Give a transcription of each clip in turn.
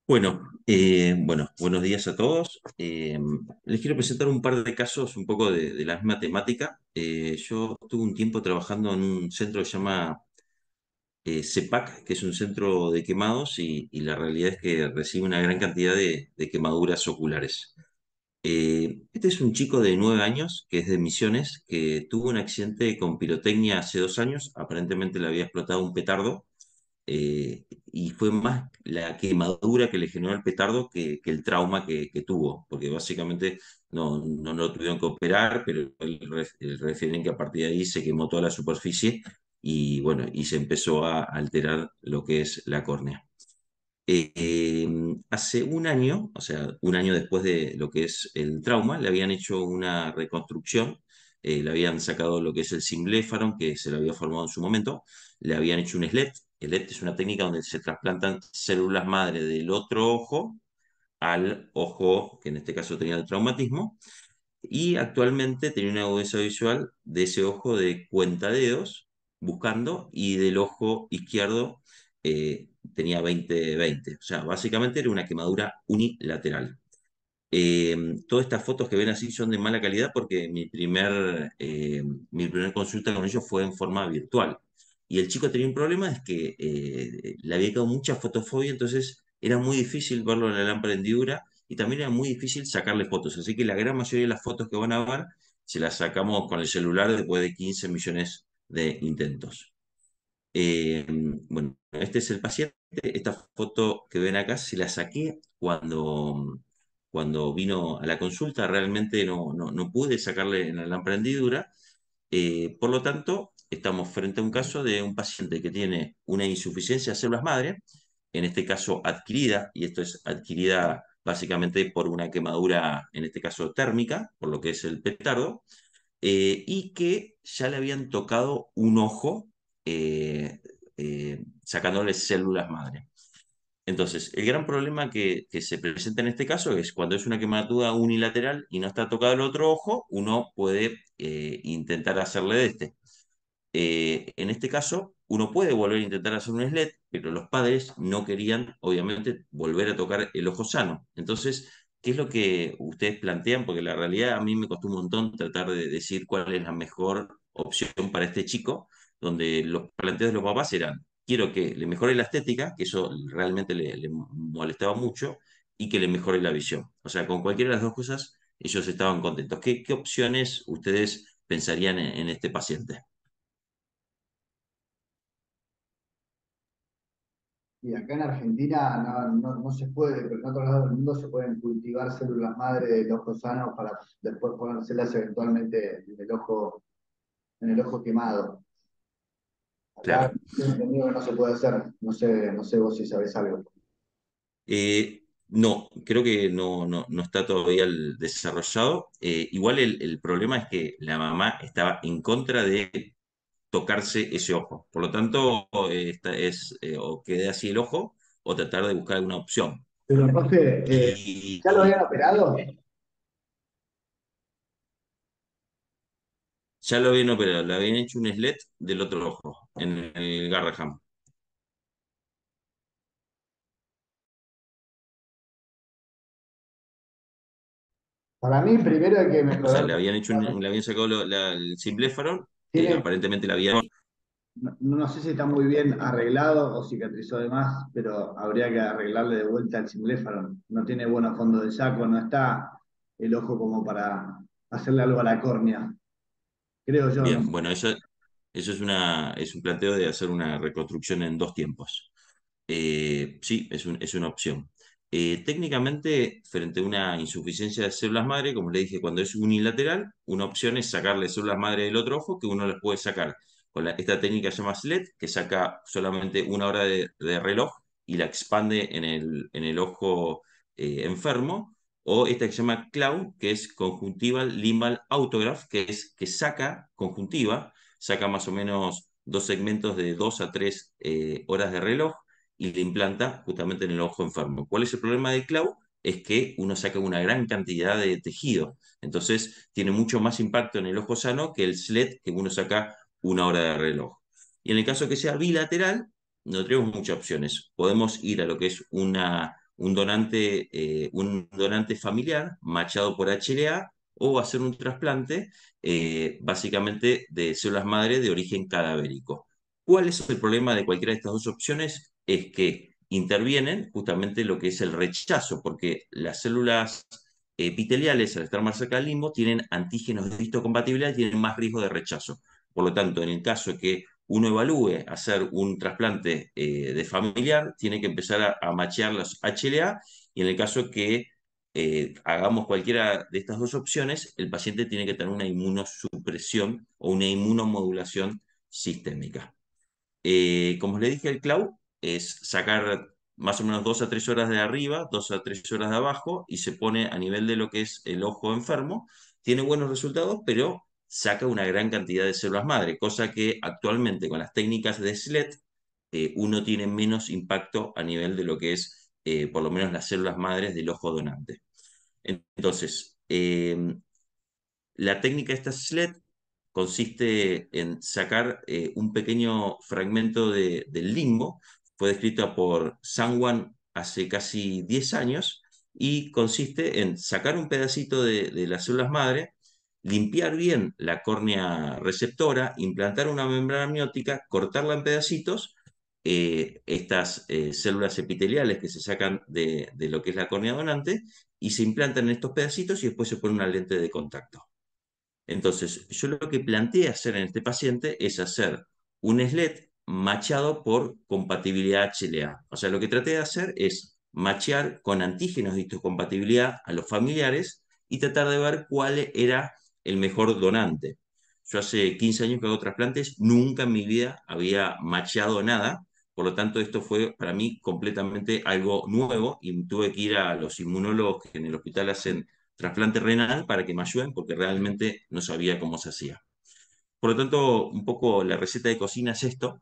Bueno, buenos días a todos. Les quiero presentar un par de casos un poco de la misma temática. Yo tuve un tiempo trabajando en un centro que se llama CEPAC, que es un centro de quemados y la realidad es que recibe una gran cantidad de quemaduras oculares. Este es un chico de 9 años que es de Misiones, que tuvo un accidente con pirotecnia hace 2 años. Aparentemente le había explotado un petardo y fue más la quemadura que le generó el petardo que el trauma que tuvo, porque básicamente no lo tuvieron que operar, pero él refieren que a partir de ahí se quemó toda la superficie y bueno, y se empezó a alterar lo que es la córnea. Hace un año, o sea, un año después de lo que es el trauma, le habían hecho una reconstrucción, le habían sacado lo que es el cimbléfaro, que se le había formado en su momento, le habían hecho un SLET. El SLET es una técnica donde se trasplantan células madre del otro ojo al ojo, que en este caso tenía el traumatismo, y actualmente tenía una agudeza visual de ese ojo de cuentadedos, buscando, y del ojo izquierdo tenía 20/20. O sea, básicamente era una quemadura unilateral. Todas estas fotos que ven así son de mala calidad porque mi primer consulta con ellos fue en forma virtual. Y el chico tenía un problema, es que le había quedado mucha fotofobia, entonces era muy difícil verlo en la lámpara de hendidura y también era muy difícil sacarle fotos. Así que la gran mayoría de las fotos que van a ver se las sacamos con el celular después de 15 millones de intentos. Eh, bueno, este es el paciente. Esta foto que ven acá se la saqué cuando vino a la consulta. Realmente no pude sacarle en la emprendidura. Por lo tanto, estamos frente a un caso de un paciente que tiene una insuficiencia de células madre, en este caso adquirida, y esto es adquirida básicamente por una quemadura, en este caso térmica, por lo que es el petardo, y que ya le habían tocado un ojo sacándole células madre. Entonces, el gran problema que se presenta en este caso es cuando es una quemadura unilateral y no está tocado el otro ojo, uno puede intentar hacerle de este. En este caso, uno puede volver a intentar hacer un SLED, pero los padres no querían, obviamente, volver a tocar el ojo sano. Entonces, ¿qué es lo que ustedes plantean? Porque la realidad a mí me costó un montón tratar de decir cuál es la mejor opción para este chico, donde los planteos de los papás eran, quiero que le mejore la estética, que eso realmente le molestaba mucho, y que le mejore la visión. O sea, con cualquiera de las dos cosas, ellos estaban contentos. ¿Qué opciones ustedes pensarían en este paciente? Y acá en Argentina no se puede, pero en otros lados del mundo se pueden cultivar células madre del ojo sano para después ponérselas eventualmente en el ojo quemado. Acá Claro. tengo entendido que no se puede hacer. No sé vos si sabés algo. No, creo que no está todavía desarrollado. Igual el problema es que la mamá estaba en contra de tocarse ese ojo. Por lo tanto, o quede así el ojo o tratar de buscar alguna opción. Pero entonces, ¿ya lo habían Y operado? ya lo habían operado, le habían hecho un SLET del otro ojo, en el Garraham. Para mí, primero hay que O sea, mejorar. le habían sacado el cimbléfaro, Tiene, aparentemente la habían. no sé si está muy bien arreglado o cicatrizó de más, pero habría que arreglarle de vuelta el cimbléfaro. No tiene buenos fondos de saco, no está el ojo como para hacerle algo a la córnea, creo yo, no Bien, sé. bueno, eso es un planteo de hacer una reconstrucción en dos tiempos. Sí, es una opción. Técnicamente, frente a una insuficiencia de células madre, como le dije, cuando es unilateral, una opción es sacarle células madre del otro ojo, que uno las puede sacar con esta técnica que se llama SLED, que saca solamente una hora de reloj y la expande en el ojo enfermo, o esta que se llama CLAU, que es Conjunctival Limbal Autograph, que es que saca conjuntiva, saca más o menos dos segmentos de 2 a 3 horas de reloj y le implanta justamente en el ojo enfermo. ¿Cuál es el problema de Clau? Es que uno saca una gran cantidad de tejido, entonces tiene mucho más impacto en el ojo sano que el SLED que uno saca una hora de reloj. Y en el caso que sea bilateral, no tenemos muchas opciones. Podemos ir a lo que es un donante familiar machado por HLA o hacer un trasplante básicamente de células madre de origen cadavérico. ¿Cuál es el problema de cualquiera de estas dos opciones? Es que intervienen justamente lo que es el rechazo, porque las células epiteliales, al estar más cerca del limbo, tienen antígenos de histocompatibilidad y tienen más riesgo de rechazo. Por lo tanto, en el caso que uno evalúe hacer un trasplante de familiar, tiene que empezar a machear los HLA y en el caso que hagamos cualquiera de estas dos opciones, el paciente tiene que tener una inmunosupresión o una inmunomodulación sistémica. Como le dije, el cloud es sacar más o menos 2 a 3 horas de arriba, 2 a 3 horas de abajo y se pone a nivel de lo que es el ojo enfermo. Tiene buenos resultados, pero saca una gran cantidad de células madre, cosa que actualmente con las técnicas de SLED uno tiene menos impacto a nivel de lo que es por lo menos las células madres del ojo donante. Entonces, la técnica esta SLED consiste en sacar un pequeño fragmento del limbo. Fue descrita por Sangwan hace casi 10 años y consiste en sacar un pedacito de las células madre, limpiar bien la córnea receptora, implantar una membrana amniótica, cortarla en pedacitos. Estas células epiteliales que se sacan de lo que es la córnea donante y se implantan en estos pedacitos y después se pone una lente de contacto. Entonces, yo lo que planteé hacer en este paciente es hacer un SLED machado por compatibilidad HLA. O sea, lo que traté de hacer es machear con antígenos de histocompatibilidad a los familiares y tratar de ver cuál era el mejor donante. Yo hace 15 años que hago trasplantes, nunca en mi vida había macheado nada, por lo tanto esto fue para mí completamente algo nuevo y tuve que ir a los inmunólogos que en el hospital hacen trasplante renal para que me ayuden porque realmente no sabía cómo se hacía. Por lo tanto, un poco la receta de cocina es esto.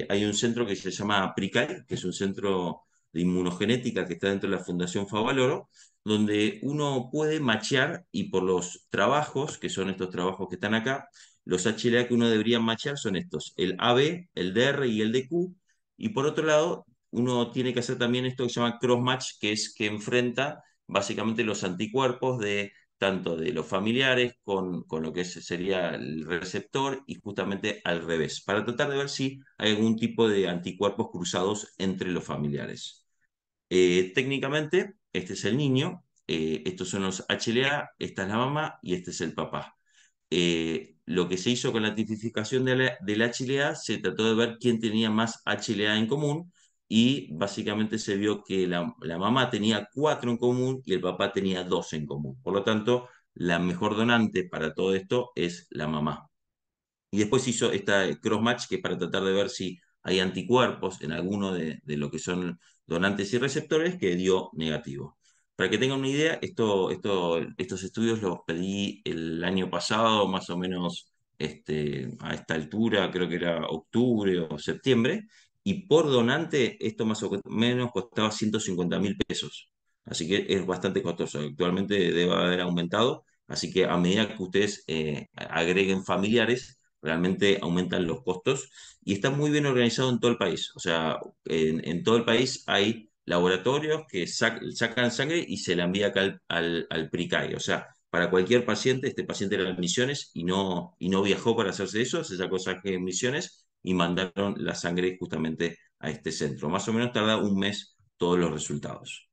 Hay un centro que se llama PRICAI, que es un centro de inmunogenética que está dentro de la Fundación Favaloro, donde uno puede machear y por los trabajos, que son estos trabajos que están acá, los HLA que uno debería machear son estos, el AB, el DR y el DQ, y por otro lado, uno tiene que hacer también esto que se llama cross-match, que es que enfrenta básicamente los anticuerpos de tanto de los familiares con lo que sería el receptor y justamente al revés, para tratar de ver si hay algún tipo de anticuerpos cruzados entre los familiares. Técnicamente, este es el niño, estos son los HLA, esta es la mamá y este es el papá. Lo que se hizo con la tipificación del HLA, se trató de ver quién tenía más HLA en común y básicamente se vio que la mamá tenía 4 en común y el papá tenía 2 en común. Por lo tanto, la mejor donante para todo esto es la mamá. Y después hizo esta cross-match que es para tratar de ver si hay anticuerpos en alguno de lo que son donantes y receptores que dio negativo. Para que tengan una idea, estos estudios los pedí el año pasado, más o menos a esta altura, creo que era octubre o septiembre, y por donante esto más o menos costaba 150.000 pesos. Así que es bastante costoso. Actualmente debe haber aumentado, así que a medida que ustedes agreguen familiares, realmente aumentan los costos y está muy bien organizado en todo el país. O sea, en todo el país hay laboratorios que sacan sangre y se la envía acá al PRICAI. O sea, para cualquier paciente, este paciente era en Misiones y no viajó para hacerse eso, se sacó sangre en Misiones y mandaron la sangre justamente a este centro. Más o menos tarda un mes todos los resultados.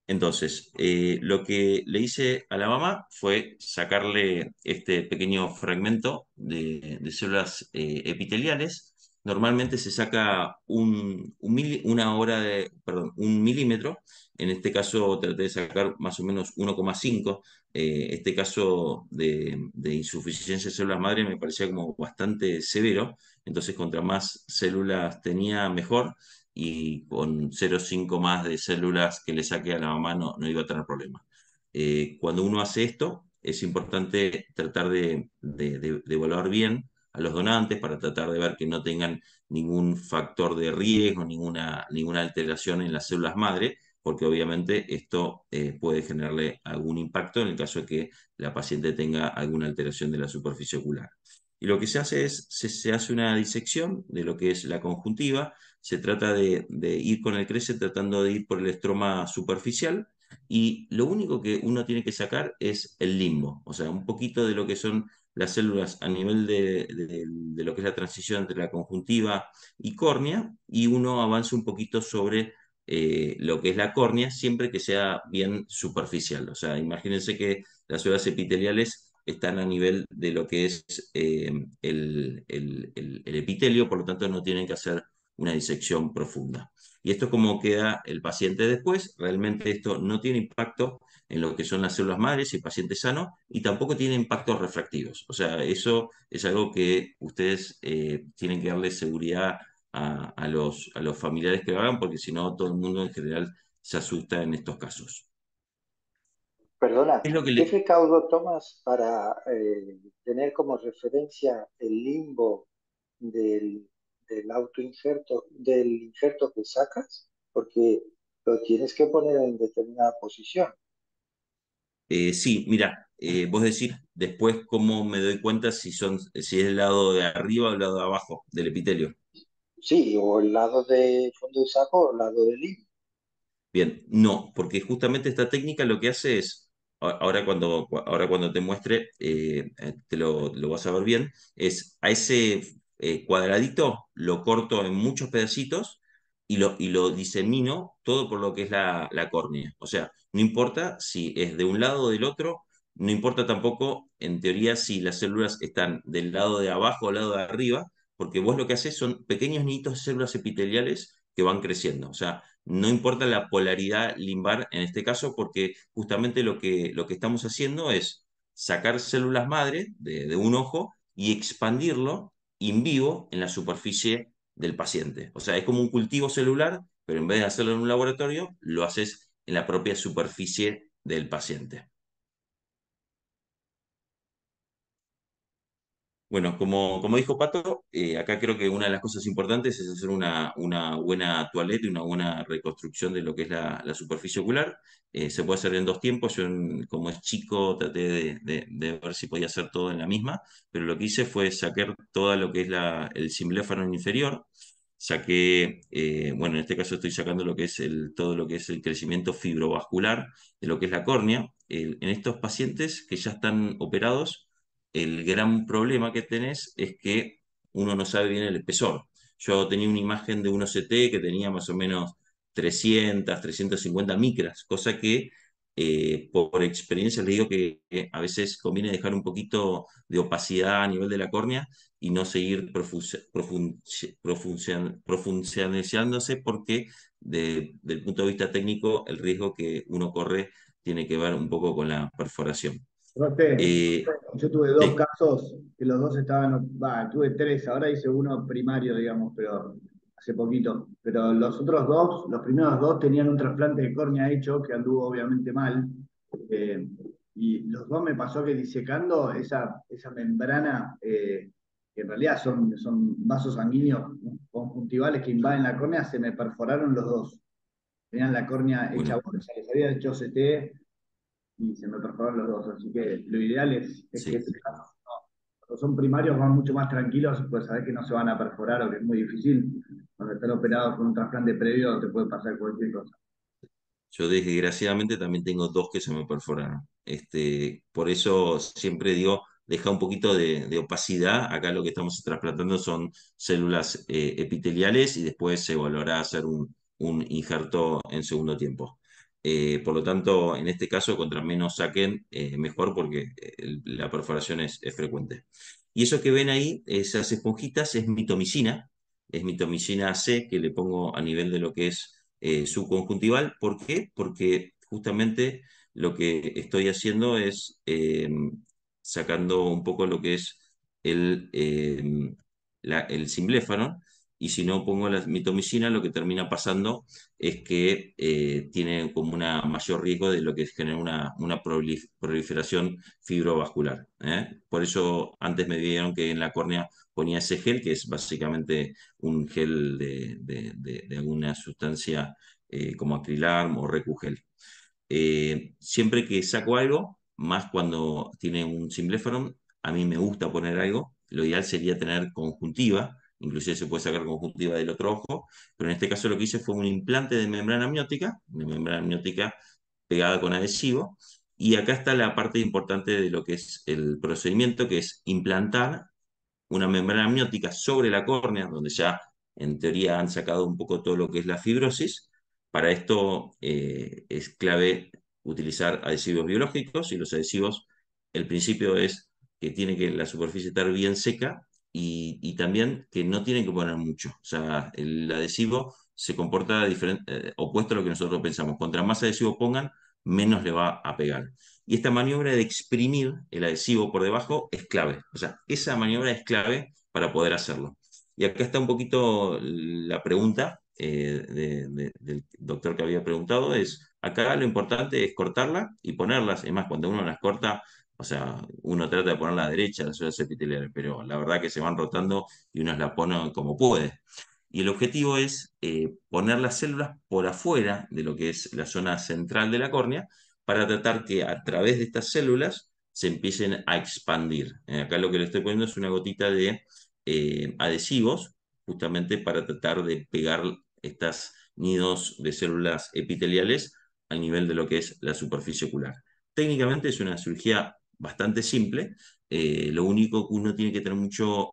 Entonces, lo que le hice a la mamá fue sacarle este pequeño fragmento de células epiteliales. Normalmente se saca una hora un milímetro. En este caso traté de sacar más o menos 1,5. Este caso de insuficiencia de células madre me parecía como bastante severo. Entonces, contra más células tenía, mejor y con 0,5 más de células que le saque a la mamá no iba a tener problema. Cuando uno hace esto, es importante tratar de evaluar bien a los donantes para tratar de ver que no tengan ningún factor de riesgo, ninguna alteración en las células madre, porque obviamente esto puede generarle algún impacto en el caso de que la paciente tenga alguna alteración de la superficie ocular. Y lo que se hace es, se hace una disección de lo que es la conjuntiva, se trata de ir con el crece tratando de ir por el estroma superficial y lo único que uno tiene que sacar es el limbo, o sea, un poquito de lo que son las células a nivel de lo que es la transición entre la conjuntiva y córnea y uno avanza un poquito sobre lo que es la córnea, siempre que sea bien superficial. O sea, imagínense que las células epiteliales están a nivel de lo que es el epitelio, por lo tanto no tienen que hacer una disección profunda. Y esto es como queda el paciente después. Realmente esto no tiene impacto en lo que son las células madres y el paciente sano, y tampoco tiene impactos refractivos. O sea, eso es algo que ustedes tienen que darle seguridad a los familiares que lo hagan, porque si no, todo el mundo en general se asusta en estos casos. Perdona, Es lo que ¿qué le, recaudo tomas para tener como referencia el limbo del, del autoinjerto, del injerto que sacas? Porque lo tienes que poner en determinada posición. sí, mira, vos decís después cómo me doy cuenta si es el lado de arriba o el lado de abajo del epitelio. Sí, o el lado de fondo de saco o el lado del limbo. Bien, no, porque justamente esta técnica lo que hace es, ahora cuando te muestre, lo vas a ver bien, es a ese cuadradito lo corto en muchos pedacitos y lo disemino todo por lo que es la córnea. O sea, no importa si es de un lado o del otro, no importa tampoco, en teoría, si las células están del lado de abajo o del lado de arriba, porque vos lo que haces son pequeños niditos de células epiteliales que van creciendo. O sea, no importa la polaridad limbar en este caso, porque justamente lo que estamos haciendo es sacar células madre de un ojo y expandirlo in vivo en la superficie del paciente. O sea, es como un cultivo celular, pero en vez de hacerlo en un laboratorio, lo haces en la propia superficie del paciente. Bueno, como dijo Pato, acá creo que una de las cosas importantes es hacer una buena toilette y una buena reconstrucción de lo que es la superficie ocular. Se puede hacer en dos tiempos. Yo, como es chico, traté de ver si podía hacer todo en la misma, pero lo que hice fue sacar todo lo que es el cimbléfano inferior. Saqué, bueno, en este caso estoy sacando lo que es todo lo que es el crecimiento fibrovascular de lo que es la córnea. En estos pacientes que ya están operados, el gran problema que tenés es que uno no sabe bien el espesor. Yo tenía una imagen de un OCT que tenía más o menos 350 micras, cosa que por experiencia les digo que a veces conviene dejar un poquito de opacidad a nivel de la córnea y no seguir profundizando porque del punto de vista técnico el riesgo que uno corre tiene que ver un poco con la perforación. Roste, Eh, yo tuve dos sí, casos que los dos estaban, va, tuve tres, ahora hice uno primario, digamos, pero hace poquito. Pero los otros dos, los primeros dos tenían un trasplante de córnea hecho que anduvo obviamente mal. eh, y los dos me pasó que disecando esa membrana, que en realidad son vasos sanguíneos conjuntivales que invaden la córnea, se me perforaron los dos. Tenían la córnea hecha bueno, bolsa, les había hecho CT y se me perforaron los dos. Así que lo ideal es que sí. ese caso, no, cuando son primarios van mucho más tranquilos, pues sabés que no se van a perforar o que es muy difícil. Cuando están operados con un trasplante previo te puede pasar cualquier cosa. Yo desgraciadamente también tengo dos que se me perforaron. Por eso siempre digo, deja un poquito de opacidad. Acá lo que estamos trasplantando son células epiteliales y después se volverá a hacer un injerto en segundo tiempo. Por lo tanto, en este caso, contra menos saquen, mejor porque la perforación es frecuente. Y eso que ven ahí, esas esponjitas, es mitomicina C que le pongo a nivel de lo que es subconjuntival. ¿Por qué? Porque justamente lo que estoy haciendo es sacando un poco lo que es el simbléfano, y si no pongo la mitomicina, lo que termina pasando es que tiene como una mayor riesgo de lo que genera una proliferación fibrovascular. ¿Eh? Por eso antes me dijeron que en la córnea ponía ese gel, que es básicamente un gel de alguna sustancia como acrilar o recugel. Siempre que saco algo, más cuando tiene un simbléfano, a mí me gusta poner algo, lo ideal sería tener conjuntiva, inclusive se puede sacar conjuntiva del otro ojo, pero en este caso lo que hice fue un implante de membrana amniótica, una membrana amniótica pegada con adhesivo, y acá está la parte importante de lo que es el procedimiento, que es implantar una membrana amniótica sobre la córnea, donde ya en teoría han sacado un poco todo lo que es la fibrosis. Para esto es clave utilizar adhesivos biológicos y los adhesivos, el principio es que tiene que la superficie estar bien seca y también que no tienen que poner mucho. O sea, el adhesivo se comporta opuesto a lo que nosotros pensamos. Contra más adhesivo pongan, menos le va a pegar. Y esta maniobra de exprimir el adhesivo por debajo es clave. O sea, esa maniobra es clave para poder hacerlo. Y acá está un poquito la pregunta del doctor que había preguntado, es, acá lo importante es cortarla y ponerlas. Es más, cuando uno las corta, o sea, uno trata de ponerla a la derecha, las células epiteliales, pero la verdad que se van rotando y uno las pone como puede. Y el objetivo es poner las células por afuera de lo que es la zona central de la córnea para tratar que a través de estas células se empiecen a expandir. Acá lo que le estoy poniendo es una gotita de adhesivos, justamente para tratar de pegar estos nidos de células epiteliales al nivel de lo que es la superficie ocular. Técnicamente es una cirugía bastante simple, lo único que uno tiene que tener mucho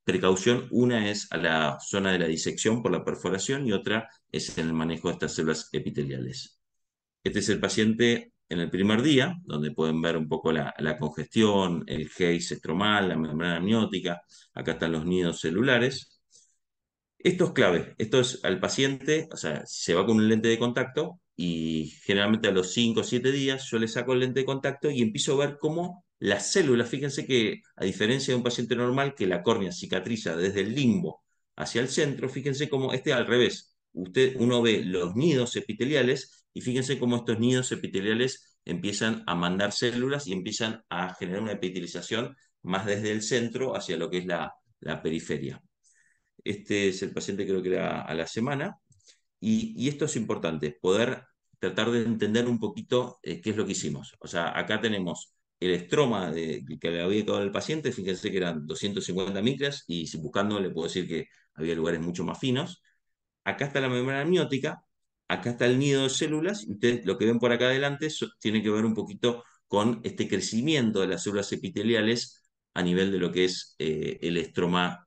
precaución, una es a la zona de la disección por la perforación y otra es en el manejo de estas células epiteliales. Este es el paciente en el primer día, donde pueden ver un poco la congestión, el GEIS estromal, la membrana amniótica. Acá están los nidos celulares. Esto es clave. Esto es al paciente, o sea, se va con un lente de contacto y generalmente a los 5 o 7 días yo le saco el lente de contacto y empiezo a ver cómo las células, fíjense que a diferencia de un paciente normal que la córnea cicatriza desde el limbo hacia el centro, fíjense cómo este al revés. Uno ve los nidos epiteliales y fíjense cómo estos nidos epiteliales empiezan a mandar células y empiezan a generar una epitelización más desde el centro hacia lo que es la periferia. Este es el paciente creo que era a la semana. Y esto es importante, poder tratar de entender un poquito qué es lo que hicimos. O sea, acá tenemos el estroma que le había quedado al paciente, fíjense que eran 250 micras y si buscando le puedo decir que había lugares mucho más finos. Acá está la membrana amniótica, acá está el nido de células, y ustedes lo que ven por acá adelante tiene que ver un poquito con este crecimiento de las células epiteliales a nivel de lo que es el estroma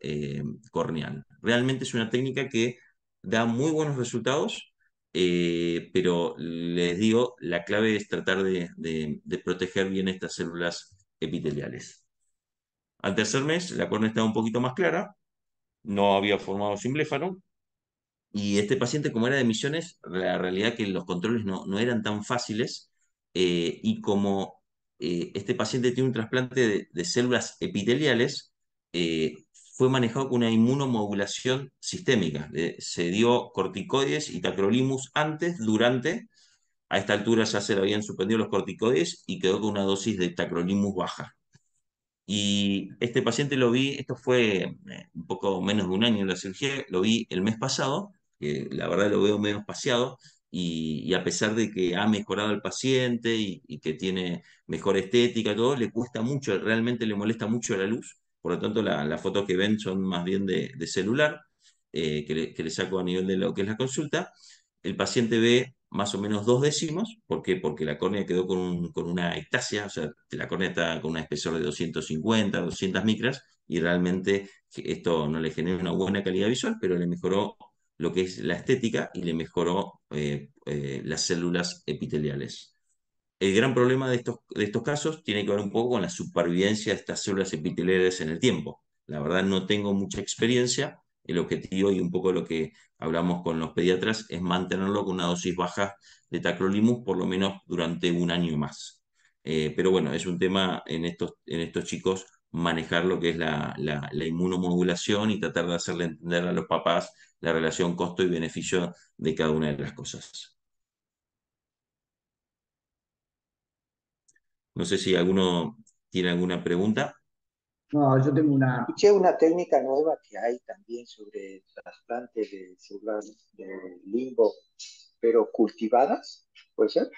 corneal. Realmente es una técnica que da muy buenos resultados, pero les digo, la clave es tratar de proteger bien estas células epiteliales. Al tercer mes, la córnea estaba un poquito más clara, no había formado simbléfano, y este paciente, como era de Misiones, la realidad que los controles no eran tan fáciles, y como este paciente tiene un trasplante de células epiteliales, fue manejado con una inmunomodulación sistémica. Se dio corticoides y tacrolimus antes, durante, a esta altura ya se le habían suspendido los corticoides y quedó con una dosis de tacrolimus baja. Y este paciente lo vi, esto fue un poco menos de un año en la cirugía, lo vi el mes pasado, que la verdad lo veo medio espaciado, y a pesar de que ha mejorado el paciente y que tiene mejor estética, todo, le cuesta mucho, realmente le molesta mucho la luz, por lo tanto las fotos que ven son más bien de celular, que le saco a nivel de lo que es la consulta. El paciente ve más o menos 2 décimos. ¿Por qué? Porque la córnea quedó con una ectasia, o sea, la córnea está con un espesor de 250, 200 micras, y realmente esto no le genera una buena calidad visual, pero le mejoró lo que es la estética y le mejoró las células epiteliales. El gran problema de estos casos tiene que ver un poco con la supervivencia de estas células epiteliales en el tiempo. La verdad no tengo mucha experiencia. El objetivo y un poco lo que hablamos con los pediatras es mantenerlo con una dosis baja de tacrolimus por lo menos durante un año más. Pero bueno, es un tema en estos chicos manejar lo que es la inmunomodulación y tratar de hacerle entender a los papás la relación costo y beneficio de cada una de las cosas. No sé si alguno tiene alguna pregunta. No, yo tengo una. Escuché una técnica nueva que hay también sobre trasplante de células de limbo, pero cultivadas, ¿puede ser?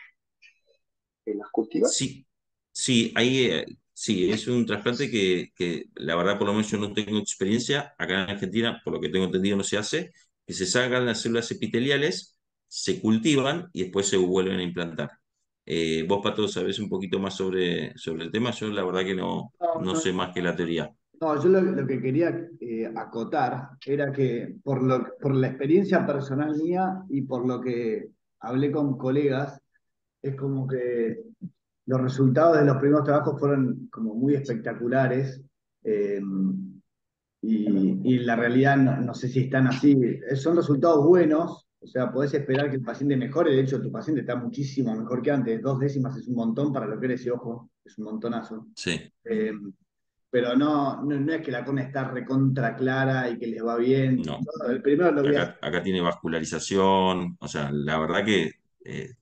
¿Que las cultivas? Sí, sí, hay Sí, es un trasplante que la verdad por lo menos yo no tengo experiencia. Acá en Argentina, por lo que tengo entendido, no se hace, que se sacan las células epiteliales, se cultivan y después se vuelven a implantar. Vos, Pato, sabés un poquito más sobre el tema. Yo la verdad que No, no no, sé más que la teoría. no, yo lo que quería acotar era que por la experiencia personal mía y por lo que hablé con colegas, es como que los resultados de los primeros trabajos fueron como muy espectaculares. eh, y la realidad no sé si están así. Son resultados buenos, o sea, podés esperar que el paciente mejore. De hecho, tu paciente está muchísimo mejor que antes. 2 décimas es un montón para lo que eres, y ojo, es un montonazo. Sí, Eh, pero no es que la cona está recontra clara y que les va bien. no. Yo el primero lo voy a hacer. Acá tiene vascularización, o sea, la verdad que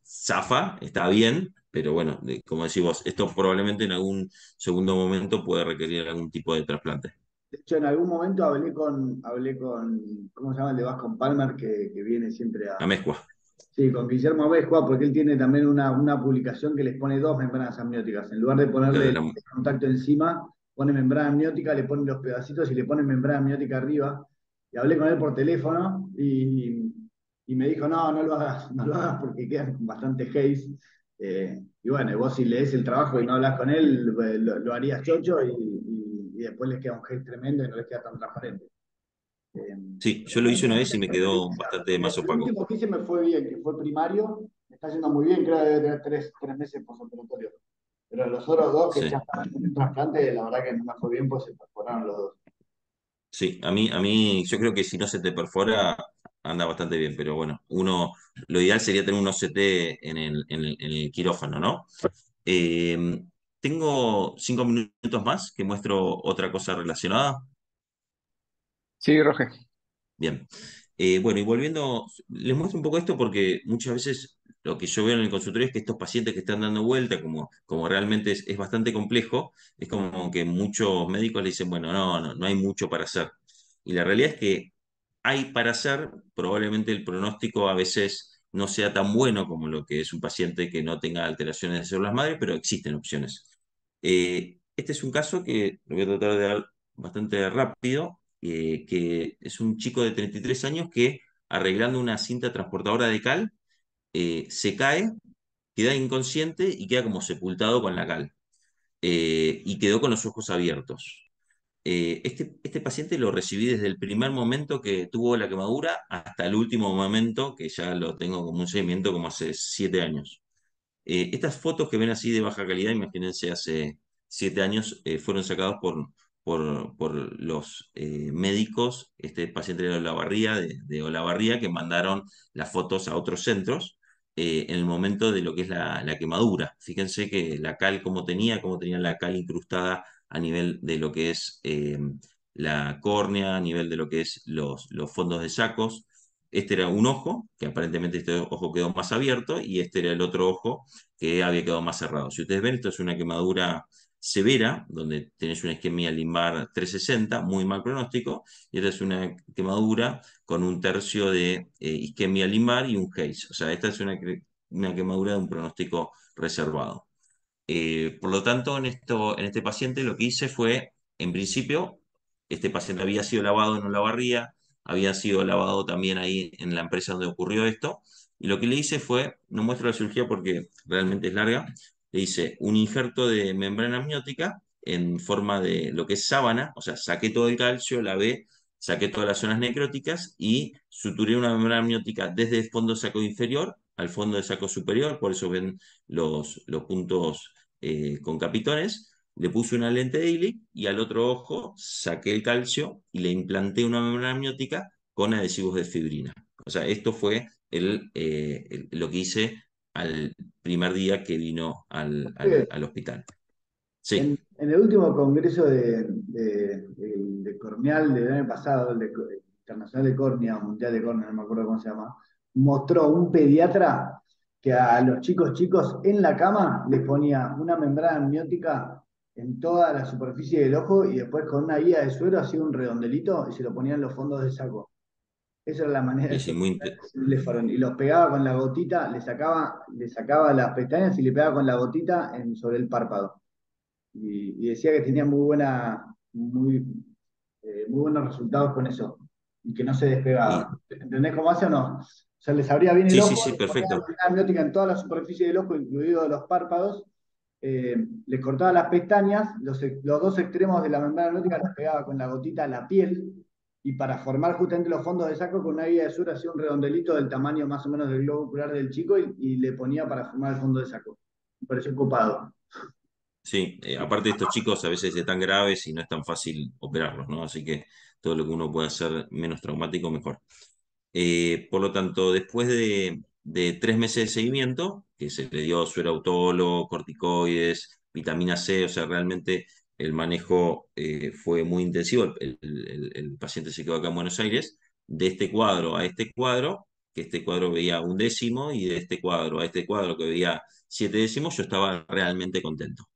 zafa, está bien, pero bueno, como decís vos, esto probablemente en algún segundo momento puede requerir algún tipo de trasplante. De hecho, en algún momento ¿cómo se llama el de Vasco Palmer que viene siempre a, Amezcua, sí, con Guillermo Amezcua, porque él tiene también una publicación que les pone dos membranas amnióticas. En lugar de ponerle claro, el contacto encima, pone membrana amniótica, le pone los pedacitos y le pone membrana amniótica arriba. Y hablé con él por teléfono y me dijo, no lo hagas, no lo hagas porque quedan con bastante haze. Y bueno, y vos si lees el trabajo y no hablas con él, lo harías chocho y después les queda un haze tremendo y no les queda tan transparente. Eh, sí, pero yo lo bueno, hice una vez y me quedó experiencia. bastante más El opaco. último que hice me fue bien, que fue primario, me está yendo muy bien, creo que debe tener 3 meses postoperatorio. Pero los otros dos que ya Sí, están en trasplante, la verdad que no me fue bien, pues se perforaron los dos. sí, a mí, yo creo que si no se te perfora, anda bastante bien, pero bueno, lo ideal sería tener un OCT en el quirófano, ¿no? Eh, tengo 5 minutos más que muestro otra cosa relacionada. Sí, Roge. Bien. Bueno, y volviendo, les muestro un poco esto porque muchas veces lo que yo veo en el consultorio es que estos pacientes que están dando vuelta, como realmente es bastante complejo, es como que muchos médicos le dicen, bueno, no hay mucho para hacer. Y la realidad es que hay para hacer, probablemente el pronóstico a veces no sea tan bueno como lo que es un paciente que no tenga alteraciones de células madre, pero existen opciones. Este es un caso que lo voy a tratar de dar bastante rápido, que es un chico de 33 años que arreglando una cinta transportadora de cal, se cae, queda inconsciente y queda como sepultado con la cal. Y quedó con los ojos abiertos. Este paciente lo recibí desde el primer momento que tuvo la quemadura hasta el último momento, que ya lo tengo como un seguimiento como hace 7 años. Estas fotos que ven así de baja calidad, imagínense, hace 7 años, fueron sacados por los médicos, este paciente de Olavarría, de Olavarría, que mandaron las fotos a otros centros en el momento de lo que es la quemadura. Fíjense que la cal, cómo tenía la cal incrustada a nivel de lo que es la córnea, a nivel de lo que es los fondos de sacos. Este era un ojo, que aparentemente este ojo quedó más abierto, y este era el otro ojo que había quedado más cerrado. Si ustedes ven, esto es una quemadura severa, donde tenés una isquemia limbar 360, muy mal pronóstico, y esta es una quemadura con un tercio de isquemia limbar y un Haze. O sea, esta es una quemadura de un pronóstico reservado. Por lo tanto, en este paciente lo que hice fue, en principio, este paciente había sido lavado en Olavarría, había sido lavado también ahí en la empresa donde ocurrió esto, y lo que le hice fue, no muestro la cirugía porque realmente es larga, le hice un injerto de membrana amniótica en forma de lo que es sábana, o sea, saqué todo el calcio, lavé, saqué todas las zonas necróticas y suturé una membrana amniótica desde el fondo saco inferior al fondo de saco superior, por eso ven los puntos con capitones, le puse una lente de Illich y al otro ojo saqué el calcio y le implanté una membrana amniótica con adhesivos de fibrina. O sea, esto fue lo que hice al primer día que vino al hospital. Sí, En el último congreso de Corneal del año pasado, el Internacional de Córnea, Mundial de Córnea, no me acuerdo cómo se llama, mostró un pediatra que a los chicos en la cama les ponía una membrana amniótica en toda la superficie del ojo y después con una guía de suero hacía un redondelito y se lo ponía en los fondos del saco. Esa era la manera de sí, solucionar el blefarón. Y los pegaba con la gotita, le sacaba las pestañas y le pegaba con la gotita sobre el párpado. y decía que tenía muy buenos resultados con eso y que no se Y, despegaba. ¿Entendés cómo hace o no? O sea, les abría bien el sí, sí, ojo, sí, les ponía perfecto. una amniótica en toda la superficie del ojo, incluidos los párpados, les cortaba las pestañas, los dos extremos de la membrana amniótica las pegaba con la gotita a la piel y para formar justamente los fondos de saco con una guía de sur hacía un redondelito del tamaño más o menos del globo ocular del chico y le ponía para formar el fondo de saco. Me pareció copado. Sí, aparte de estos chicos a veces están graves y no es tan fácil operarlos, ¿no? Así que todo lo que uno pueda hacer menos traumático, mejor. Por lo tanto, después de 3 meses de seguimiento, que se le dio sueroautolo, corticoides, vitamina C, o sea, realmente el manejo fue muy intensivo. El paciente se quedó acá en Buenos Aires. De este cuadro a este cuadro, que este cuadro veía un décimo, y de este cuadro a este cuadro que veía 7 décimos, yo estaba realmente contento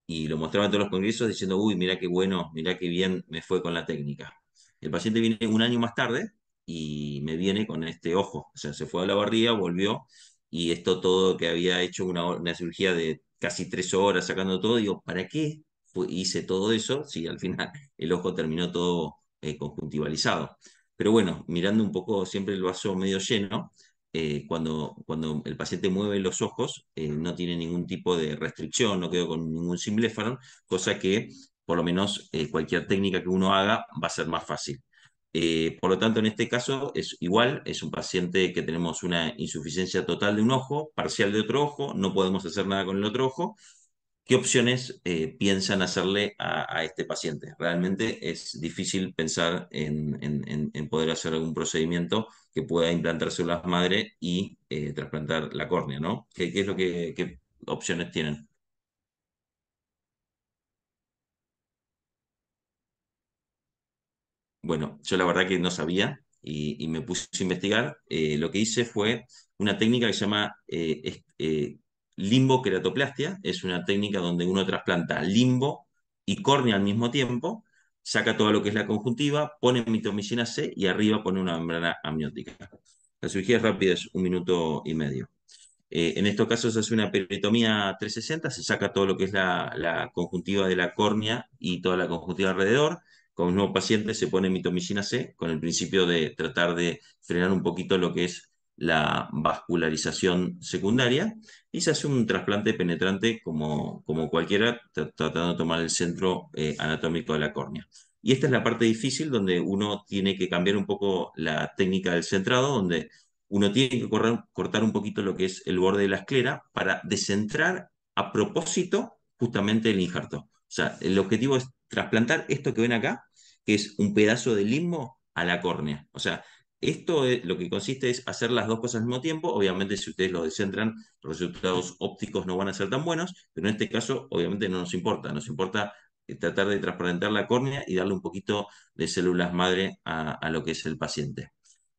y lo mostraba en todos los congresos diciendo, uy, mira qué bueno, mira qué bien me fue con la técnica. El paciente viene un año más tarde y me viene con este ojo, o sea, se fue a la barriga, volvió y esto todo que había hecho una cirugía de casi 3 horas sacando todo, digo, ¿para qué hice todo eso si al final el ojo terminó todo conjuntivalizado? Pero bueno, mirando un poco siempre el vaso medio lleno, cuando el paciente mueve los ojos, no tiene ningún tipo de restricción, no quedó con ningún cimbléfaro, cosa que por lo menos cualquier técnica que uno haga va a ser más fácil. Por lo tanto, en este caso es igual, es un paciente que tenemos una insuficiencia total de un ojo, parcial de otro ojo, no podemos hacer nada con el otro ojo. ¿Qué opciones piensan hacerle a este paciente? Realmente es difícil pensar en poder hacer algún procedimiento que pueda implantar células madre y trasplantar la córnea, ¿no? ¿Qué es lo qué opciones tienen? Bueno, yo la verdad que no sabía y me puse a investigar. Lo que hice fue una técnica que se llama limbo-queratoplastia. Es una técnica donde uno trasplanta limbo y córnea al mismo tiempo, saca todo lo que es la conjuntiva, pone mitomicina C y arriba pone una membrana amniótica. La cirugía es rápida, es 1 minuto y medio. En estos casos se hace una peritomía 360, se saca todo lo que es la conjuntiva de la córnea y toda la conjuntiva alrededor. Con un nuevo paciente se pone mitomicina C con el principio de tratar de frenar un poquito lo que es la vascularización secundaria y se hace un trasplante penetrante como cualquiera, tratando de tomar el centro anatómico de la córnea. Y esta es la parte difícil donde uno tiene que cambiar un poco la técnica del centrado, donde uno tiene que cortar un poquito lo que es el borde de la esclera para descentrar a propósito justamente el injerto. O sea, el objetivo es trasplantar esto que ven acá, que es un pedazo de limbo a la córnea. O sea, lo que consiste es hacer las dos cosas al mismo tiempo. Obviamente, si ustedes lo descentran, los resultados ópticos no van a ser tan buenos, pero en este caso, obviamente, no nos importa. Nos importa tratar de trasplantar la córnea y darle un poquito de células madre a lo que es el paciente.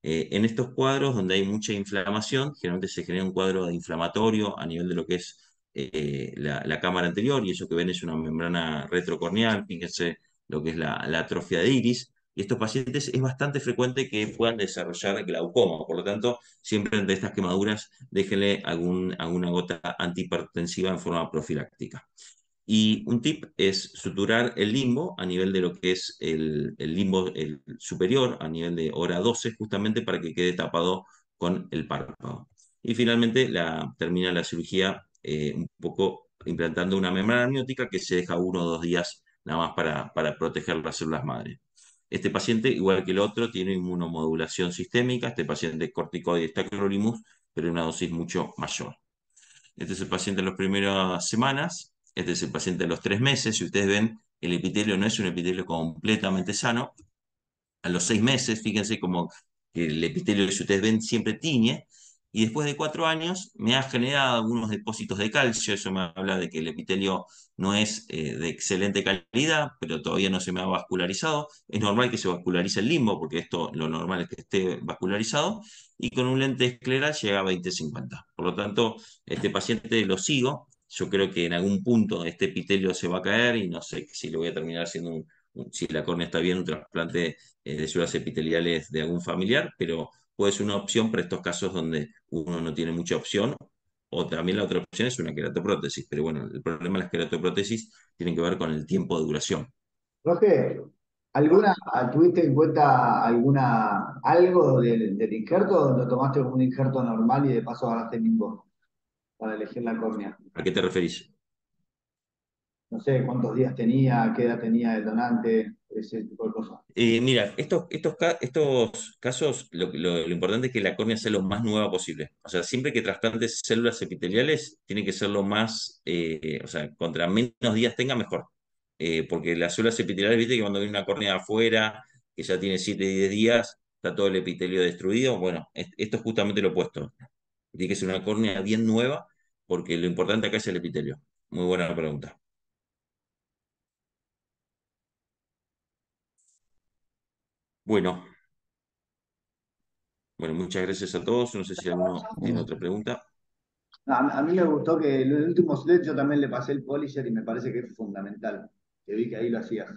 En estos cuadros donde hay mucha inflamación, generalmente se genera un cuadro inflamatorio a nivel de lo que es la cámara anterior, y eso que ven es una membrana retrocorneal, fíjense lo que es la atrofia de iris, y estos pacientes es bastante frecuente que puedan desarrollar glaucoma, por lo tanto, siempre ante estas quemaduras déjenle alguna gota antihipertensiva en forma profiláctica. Y un tip es suturar el limbo a nivel de lo que es el limbo el superior, a nivel de hora 12, justamente para que quede tapado con el párpado. Y finalmente termina la cirugía un poco implantando una membrana amniótica que se deja 1 o 2 días nada más para proteger las células madre. Este paciente, igual que el otro, tiene inmunomodulación sistémica. Este paciente corticoide tacrolimus, pero en una dosis mucho mayor. Este es el paciente en las primeras semanas, este es el paciente en los 3 meses. Si ustedes ven, el epitelio no es un epitelio completamente sano. A los 6 meses, fíjense como que el epitelio, si ustedes ven, siempre tiñe. Y después de 4 años me ha generado algunos depósitos de calcio. Eso me habla de que el epitelio no es de excelente calidad, pero todavía no se me ha vascularizado. Es normal que se vascularice el limbo, porque esto lo normal es que esté vascularizado. Y con un lente escleral llega a 20/50. Por lo tanto, este paciente lo sigo. Yo creo que en algún punto este epitelio se va a caer y no sé si le voy a terminar haciendo si la córnea está bien, un trasplante de células epiteliales de algún familiar, pero puede ser una opción para estos casos donde uno no tiene mucha opción O también la otra opción es una queratoprótesis, pero bueno, el problema de las queratoprótesis tiene que ver con el tiempo de duración. Roge, ¿tuviste en cuenta algo del injerto o lo tomaste como un injerto normal y de paso agarraste limbo para elegir la córnea? ¿A qué te referís? No sé cuántos días tenía, qué edad tenía el donante, ese tipo de cosas. Mira, estos casos, lo importante es que la córnea sea lo más nueva posible. O sea, siempre que trasplantes células epiteliales, tiene que ser lo más, o sea, contra menos días tenga, mejor. Porque las células epiteliales, viste que cuando viene una córnea afuera, que ya tiene 7 10 días, está todo el epitelio destruido. Bueno, esto es justamente lo opuesto. Tiene que ser una córnea bien nueva, porque lo importante acá es el epitelio. Muy buena pregunta. Bueno, bueno, muchas gracias a todos. No sé si alguno tiene otra pregunta. A mí me gustó que en el último slide yo también le pasé el polisher y me parece que es fundamental, que vi que ahí lo hacías,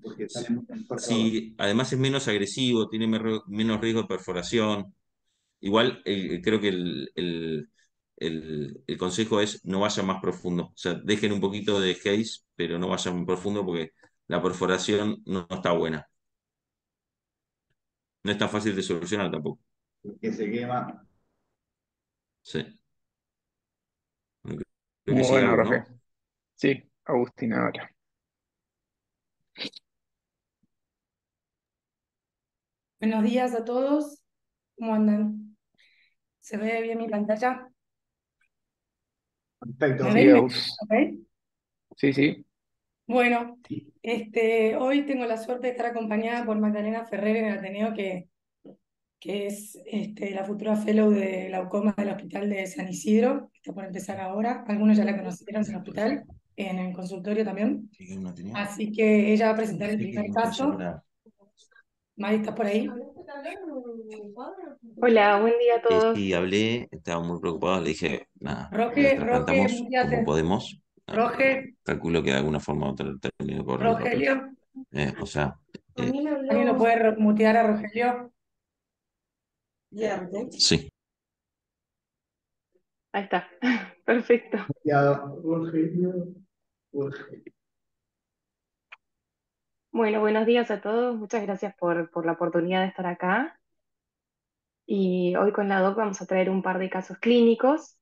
porque sale mucho mejor todo. Sí, además es menos agresivo, tiene menos riesgo de perforación. Igual creo que el consejo es no vayan más profundo. O sea, dejen un poquito de haze, pero no vayan muy profundo porque la perforación no está buena. No es tan fácil de solucionar tampoco. Que se quema. Sí. Creo que Muy sí, bueno, Agus, Roge. ¿no? Sí, Agustín ahora. Buenos días a todos. ¿Cómo andan? ¿Se ve bien mi pantalla? ¿Me Perfecto. Sí, ven? ¿Me Agus. escuchan? ¿Ok? Sí, sí. Bueno, hoy tengo la suerte de estar acompañada por Magdalena Ferrer en el Ateneo, que es la futura fellow de glaucoma del Hospital de San Isidro, que está por empezar ahora. Algunos ya la conocieron en el hospital, en el consultorio también. Así que ella va a presentar el primer caso. Maggie, ¿estás por ahí? Hola, buen día a todos. Sí, hablé, estaba muy preocupado, le dije, nada, Roge, trasplantamos como muteate. podemos. Roge, Calculo que de alguna forma u otra termine por el papel. Rogelio. O sea, eh, ¿Alguien lo puede mutear a Rogelio? sí. Ahí está. Perfecto. Bueno, buenos días a todos. Muchas gracias por la oportunidad de estar acá. Y hoy con la doc vamos a traer un par de casos clínicos.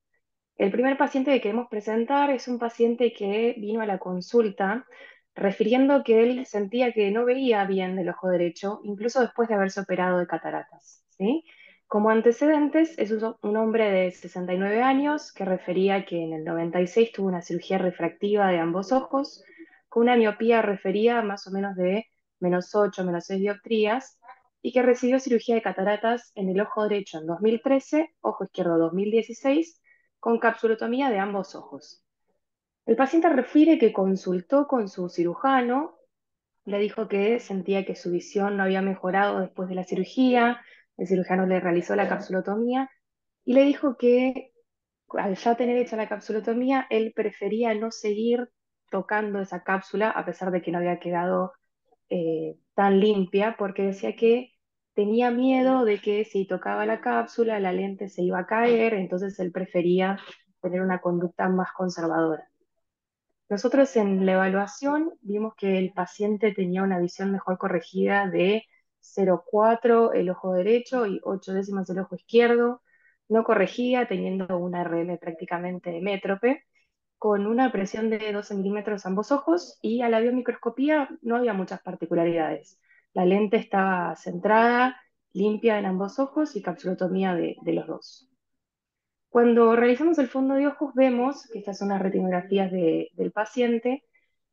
El primer paciente que queremos presentar es un paciente que vino a la consulta refiriendo que él sentía que no veía bien del ojo derecho, incluso después de haberse operado de cataratas, ¿sí? Como antecedentes, es un hombre de 69 años que refería que en el 96 tuvo una cirugía refractiva de ambos ojos, con una miopía referida más o menos de -8, -6 dioptrías, y que recibió cirugía de cataratas en el ojo derecho en 2013, ojo izquierdo 2016, con capsulotomía de ambos ojos. El paciente refiere que consultó con su cirujano, le dijo que sentía que su visión no había mejorado después de la cirugía, el cirujano le realizó la capsulotomía y le dijo que al ya tener hecha la capsulotomía, él prefería no seguir tocando esa cápsula a pesar de que no había quedado tan limpia, porque decía que tenía miedo de que si tocaba la cápsula la lente se iba a caer, entonces él prefería tener una conducta más conservadora. Nosotros en la evaluación vimos que el paciente tenía una visión mejor corregida de 0,4 el ojo derecho y 8 décimas el ojo izquierdo, no corregía teniendo una RM prácticamente métrope, con una presión de 12 milímetros ambos ojos y a la biomicroscopía no había muchas particularidades. La lente estaba centrada, limpia en ambos ojos y capsulotomía de los dos. Cuando realizamos el fondo de ojos vemos, que estas son las retinografías del paciente,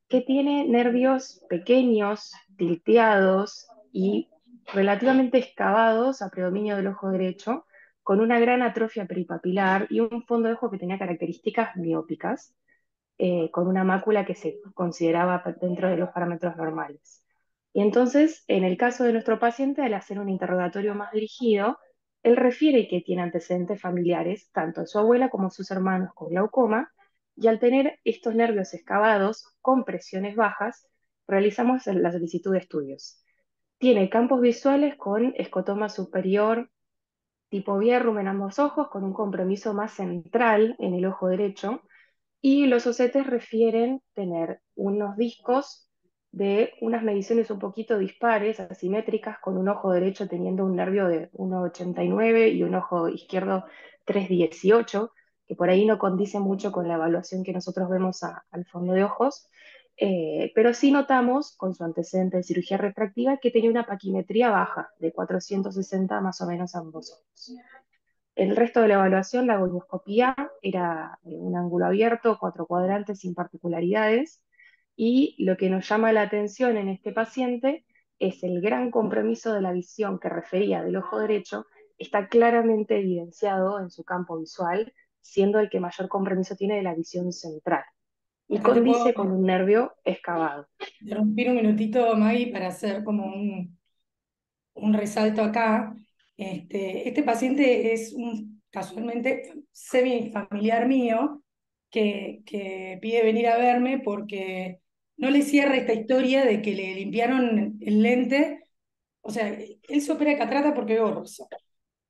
que tiene nervios pequeños, tilteados y relativamente excavados a predominio del ojo derecho, con una gran atrofia peripapilar y un fondo de ojo que tenía características miópicas, con una mácula que se consideraba dentro de los parámetros normales. Y entonces, en el caso de nuestro paciente, al hacer un interrogatorio más dirigido, él refiere que tiene antecedentes familiares, tanto de su abuela como sus hermanos con glaucoma, y al tener estos nervios excavados con presiones bajas, realizamos la solicitud de estudios. Tiene campos visuales con escotoma superior tipo Bierrum en ambos ojos, con un compromiso más central en el ojo derecho, y los ocetes refieren tener unos discos de unas mediciones un poquito dispares, asimétricas, con un ojo derecho teniendo un nervio de 1,89 y un ojo izquierdo 3,18, que por ahí no condice mucho con la evaluación que nosotros vemos al fondo de ojos, pero sí notamos, con su antecedente de cirugía refractiva, que tenía una paquimetría baja, de 460 más o menos ambos ojos. El resto de la evaluación, la gonioscopía, era un ángulo abierto, 4 cuadrantes sin particularidades, y lo que nos llama la atención en este paciente es el gran compromiso de la visión que refería del ojo derecho, está claramente evidenciado en su campo visual, siendo el que mayor compromiso tiene de la visión central, y Acá te puedo condice con un nervio excavado. interrumpir un minutito, Maggie, para hacer como un resalto acá. Este paciente es casualmente semifamiliar mío que pide venir a verme porque no le cierra esta historia de que le limpiaron el lente. O sea, él se opera de catarata porque ve borroso.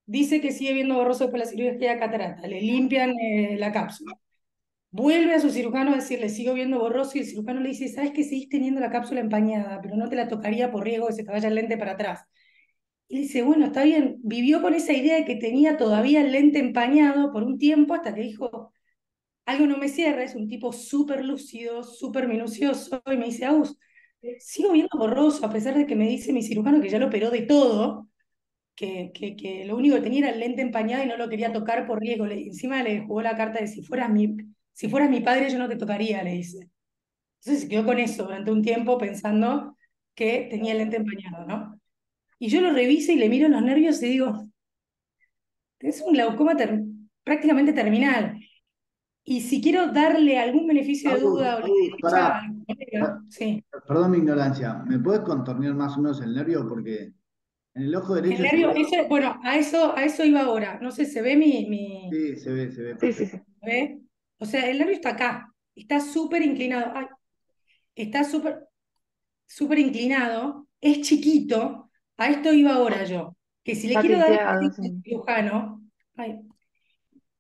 Dice que sigue viendo borroso después de la cirugía de catarata. Le limpian la cápsula. Vuelve a su cirujano a decirle, sigo viendo borroso, y el cirujano le dice, sabes que seguís teniendo la cápsula empañada, pero no te la tocaría por riesgo de que se te vaya el lente para atrás. Y dice, bueno, está bien, vivió con esa idea de que tenía todavía el lente empañado por un tiempo hasta que dijo, algo no me cierra, es un tipo súper lúcido, súper minucioso, y me dice, Agus, sigo viendo borroso, a pesar de que me dice mi cirujano que ya lo operó de todo, que lo único que tenía era el lente empañado y no lo quería tocar por riesgo. Encima le jugó la carta de si fueras mi padre yo no te tocaría, le dice. Entonces se quedó con eso durante un tiempo pensando que tenía el lente empañado, ¿no? Y yo lo reviso y le miro los nervios y digo, es un glaucoma prácticamente terminal. Y si quiero darle algún beneficio de duda o le Pará, derecha al colega, sí. perdón mi ignorancia, ¿me puedes contornear más o menos el nervio? Porque en el ojo El derecho se nervio, ve, bueno, a eso iba ahora. No sé, ¿se ve sí, se ve Sí, sí, perfecto. sí. ¿se ve? O sea, el nervio está acá, está súper inclinado. Ay, está súper inclinado, es chiquito. A esto iba ahora yo. Que si le Está quiero dar tilteado, un sí. cirujano, ay,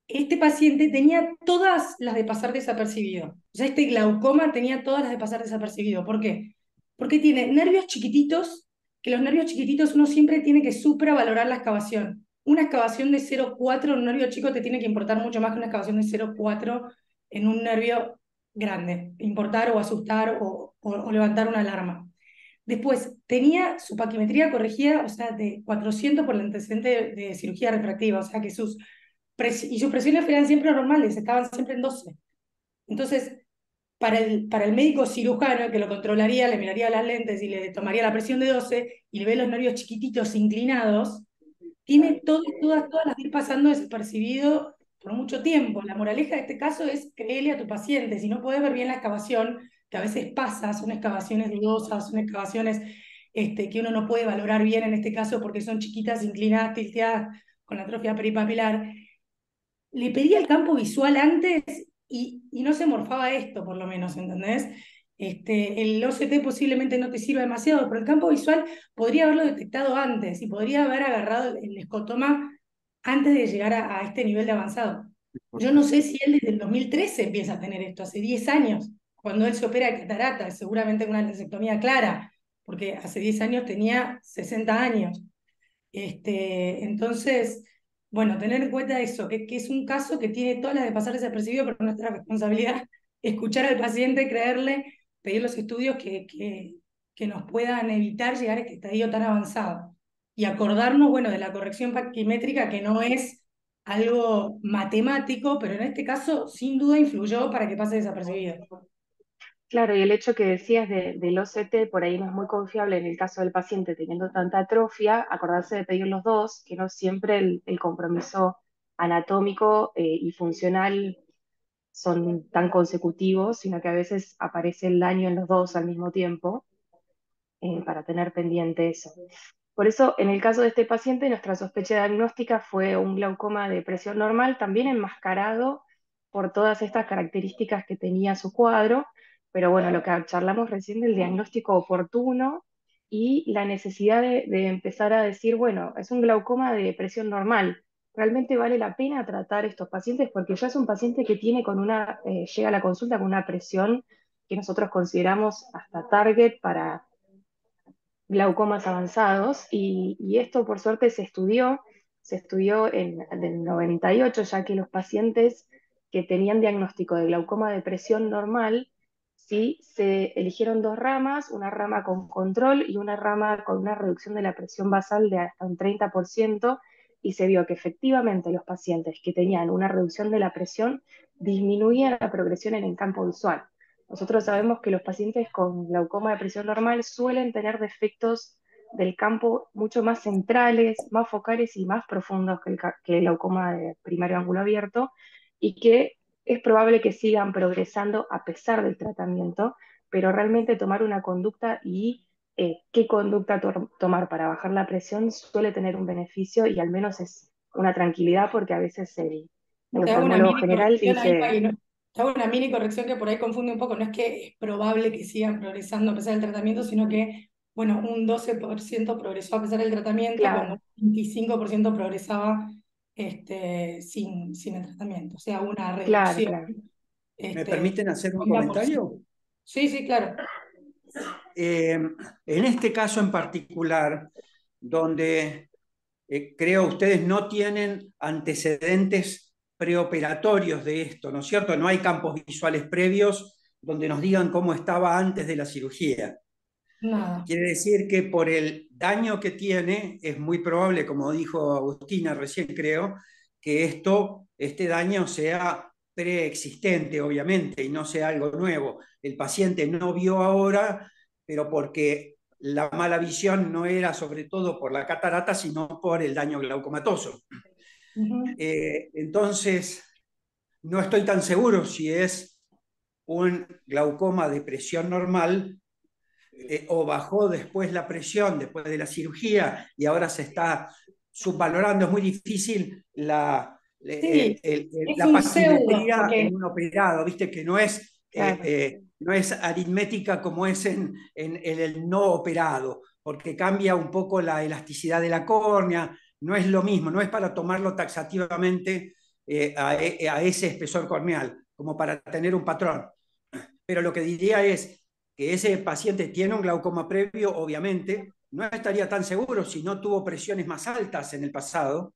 este paciente tenía todas las de pasar desapercibido. O sea, este glaucoma tenía todas las de pasar desapercibido. ¿Por qué? Porque tiene nervios chiquititos, que los nervios chiquititos uno siempre tiene que supravalorar la excavación. Una excavación de 0,4 en un nervio chico te tiene que importar mucho más que una excavación de 0,4 en un nervio grande. Importar o asustar o levantar una alarma. Después, tenía su paquimetría corregida, o sea, de 400 por el antecedente de cirugía refractiva, o sea, que y sus presiones eran siempre normales, estaban siempre en 12. Entonces, para el médico cirujano que lo controlaría, le miraría las lentes y le tomaría la presión de 12 y le ve los nervios chiquititos inclinados, tiene todas las de ir pasando desapercibido por mucho tiempo. La moraleja de este caso es creerle a tu paciente. Si no puedes ver bien la excavación, que a veces pasa, son excavaciones dudosas, son excavaciones que uno no puede valorar bien en este caso porque son chiquitas, inclinadas, tilteadas con la atrofia peripapilar. Le pedía el campo visual antes y no se morfaba esto, por lo menos, ¿entendés? El OCT posiblemente no te sirva demasiado, pero el campo visual podría haberlo detectado antes y podría haber agarrado el escotoma antes de llegar a este nivel de avanzado. Yo no sé si él desde el 2013 empieza a tener esto, hace 10 años, cuando él se opera de catarata, seguramente con una lesectomía clara, porque hace 10 años tenía 60 años. Entonces, bueno, tener en cuenta eso, que es un caso que tiene todas las de pasar desapercibido, pero nuestra responsabilidad escuchar al paciente, creerle, pedir los estudios que nos puedan evitar llegar a este estadio tan avanzado. Y acordarnos, bueno, de la corrección paquimétrica, que no es algo matemático, pero en este caso sin duda influyó para que pase desapercibido. Claro, y el hecho que decías del OCT por ahí no es muy confiable en el caso del paciente teniendo tanta atrofia, acordarse de pedir los dos, que no siempre el compromiso anatómico y funcional son tan consecutivos, sino que a veces aparece el daño en los dos al mismo tiempo, para tener pendiente eso. Por eso, en el caso de este paciente, nuestra sospecha diagnóstica fue un glaucoma de presión normal, también enmascarado por todas estas características que tenía su cuadro, pero bueno, lo que charlamos recién del diagnóstico oportuno y la necesidad de empezar a decir, bueno, es un glaucoma de presión normal, realmente vale la pena tratar estos pacientes porque ya es un paciente que tiene llega a la consulta con una presión que nosotros consideramos hasta target para glaucomas avanzados y esto por suerte se estudió en el 98, ya que los pacientes que tenían diagnóstico de glaucoma de presión normal, sí se eligieron dos ramas, una rama con control y una rama con una reducción de la presión basal de hasta un 30%, y se vio que efectivamente los pacientes que tenían una reducción de la presión disminuían la progresión en el campo visual. Nosotros sabemos que los pacientes con glaucoma de presión normal suelen tener defectos del campo mucho más centrales, más focales y más profundos que el glaucoma de primario ángulo abierto, y que es probable que sigan progresando a pesar del tratamiento, pero realmente tomar una conducta y qué conducta tomar para bajar la presión suele tener un beneficio y al menos es una tranquilidad porque a veces el Te hago una oftalmólogo mini general corrección ahí, dice, Maggie, ¿no? Te hago una mini corrección que por ahí confunde un poco. No es que es probable que sigan progresando a pesar del tratamiento, sino que, bueno, un 12% progresó a pesar del tratamiento, cuando claro, un 25% progresaba sin el tratamiento. O sea, una claro, reducción claro. ¿Me este, permiten hacer un 50%. comentario? Sí, sí, claro. En este caso en particular, donde creo ustedes no tienen antecedentes preoperatorios de esto, ¿no es cierto? No hay campos visuales previos donde nos digan cómo estaba antes de la cirugía. Nada. Quiere decir que por el daño que tiene, es muy probable, como dijo Agustina recién creo, que este daño sea preexistente, obviamente, y no sea algo nuevo. El paciente no vio ahora, pero porque la mala visión no era sobre todo por la catarata, sino por el daño glaucomatoso. Ujú. Entonces, no estoy tan seguro si es un glaucoma de presión normal o bajó después la presión, después de la cirugía, y ahora se está subvalorando. Es muy difícil Sí, es la un pseudo, paquimetría en porque, un operado, viste que Claro, no es aritmética como es en el no operado, porque cambia un poco la elasticidad de la córnea, no es lo mismo, no es para tomarlo taxativamente a ese espesor corneal, como para tener un patrón. Pero lo que diría es que ese paciente tiene un glaucoma previo, obviamente, no estaría tan seguro si no tuvo presiones más altas en el pasado.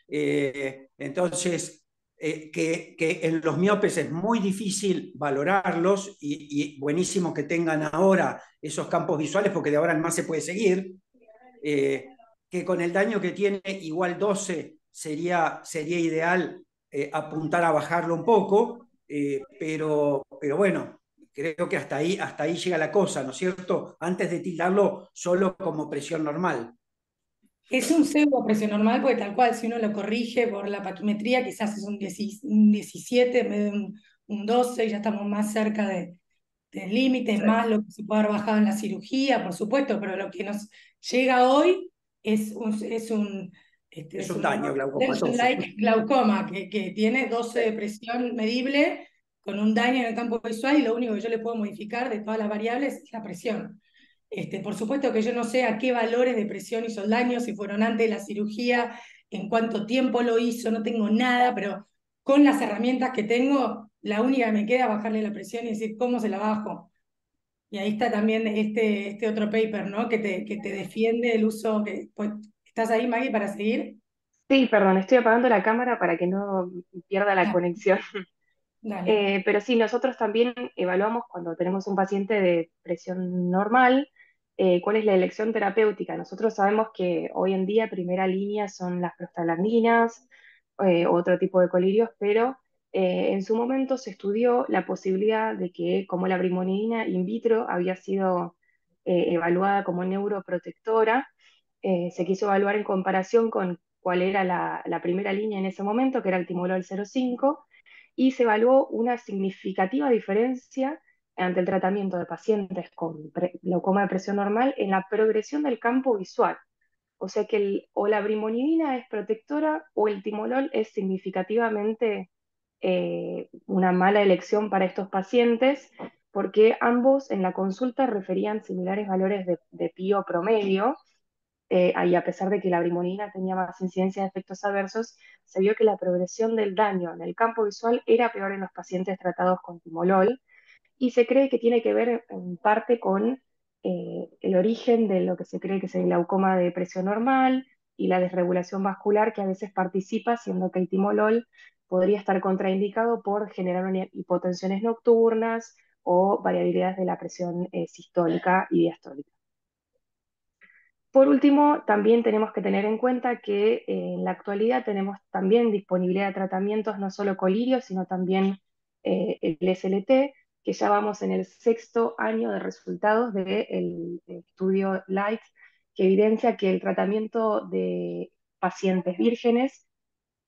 Entonces, que en los miopes es muy difícil valorarlos y buenísimo que tengan ahora esos campos visuales porque de ahora en más se puede seguir. Que con el daño que tiene igual 12 sería ideal apuntar a bajarlo un poco, pero bueno, creo que hasta ahí llega la cosa, ¿no es cierto? Antes de tildarlo solo como presión normal. es un pseudo precio normal, porque tal cual, si uno lo corrige por la paquimetría, quizás es un 17 en vez de un 12, y ya estamos más cerca del límite, es Sí. más lo que se puede haber bajado en la cirugía, por supuesto, pero lo que nos llega hoy Es es un un daño glaucomatoso. tension-like glaucoma, que tiene 12 de presión medible, con un daño en el campo visual, y lo único que yo le puedo modificar de todas las variables es la presión. Por supuesto que yo no sé a qué valores de presión hizo el daño, si fueron antes de la cirugía, en cuánto tiempo lo hizo, no tengo nada, pero con las herramientas que tengo, la única que me queda es bajarle la presión y decir cómo se la bajo. Y ahí está también este otro paper, ¿no? Que te defiende el uso. Pues, ¿estás ahí, Maggie, para seguir? sí, perdón, estoy apagando la cámara para que no pierda la Dale, conexión. dale. Pero sí, nosotros también evaluamos cuando tenemos un paciente de presión normal, cuál es la elección terapéutica. Nosotros sabemos que hoy en día primera línea son las prostaglandinas, otro tipo de colirios, pero en su momento se estudió la posibilidad de que, como la brimonidina in vitro había sido evaluada como neuroprotectora, se quiso evaluar en comparación con cuál era la primera línea en ese momento, que era el timolol 0,5, y se evaluó una significativa diferencia ante el tratamiento de pacientes con glaucoma de presión normal en la progresión del campo visual. O sea que o la brimonidina es protectora o el timolol es significativamente una mala elección para estos pacientes, porque ambos en la consulta referían similares valores de PIO promedio, y a pesar de que la brimonidina tenía más incidencia de efectos adversos, se vio que la progresión del daño en el campo visual era peor en los pacientes tratados con timolol, y se cree que tiene que ver en parte con el origen de lo que se cree que es el glaucoma de presión normal y la desregulación vascular que a veces participa, siendo que el timolol podría estar contraindicado por generar hipotensiones nocturnas o variabilidades de la presión sistólica y diastólica. Por último, también tenemos que tener en cuenta que en la actualidad tenemos también disponibilidad de tratamientos no solo colirio, sino también el SLT, que ya vamos en el 6º año de resultados del estudio LIGHT, que evidencia que el tratamiento de pacientes vírgenes,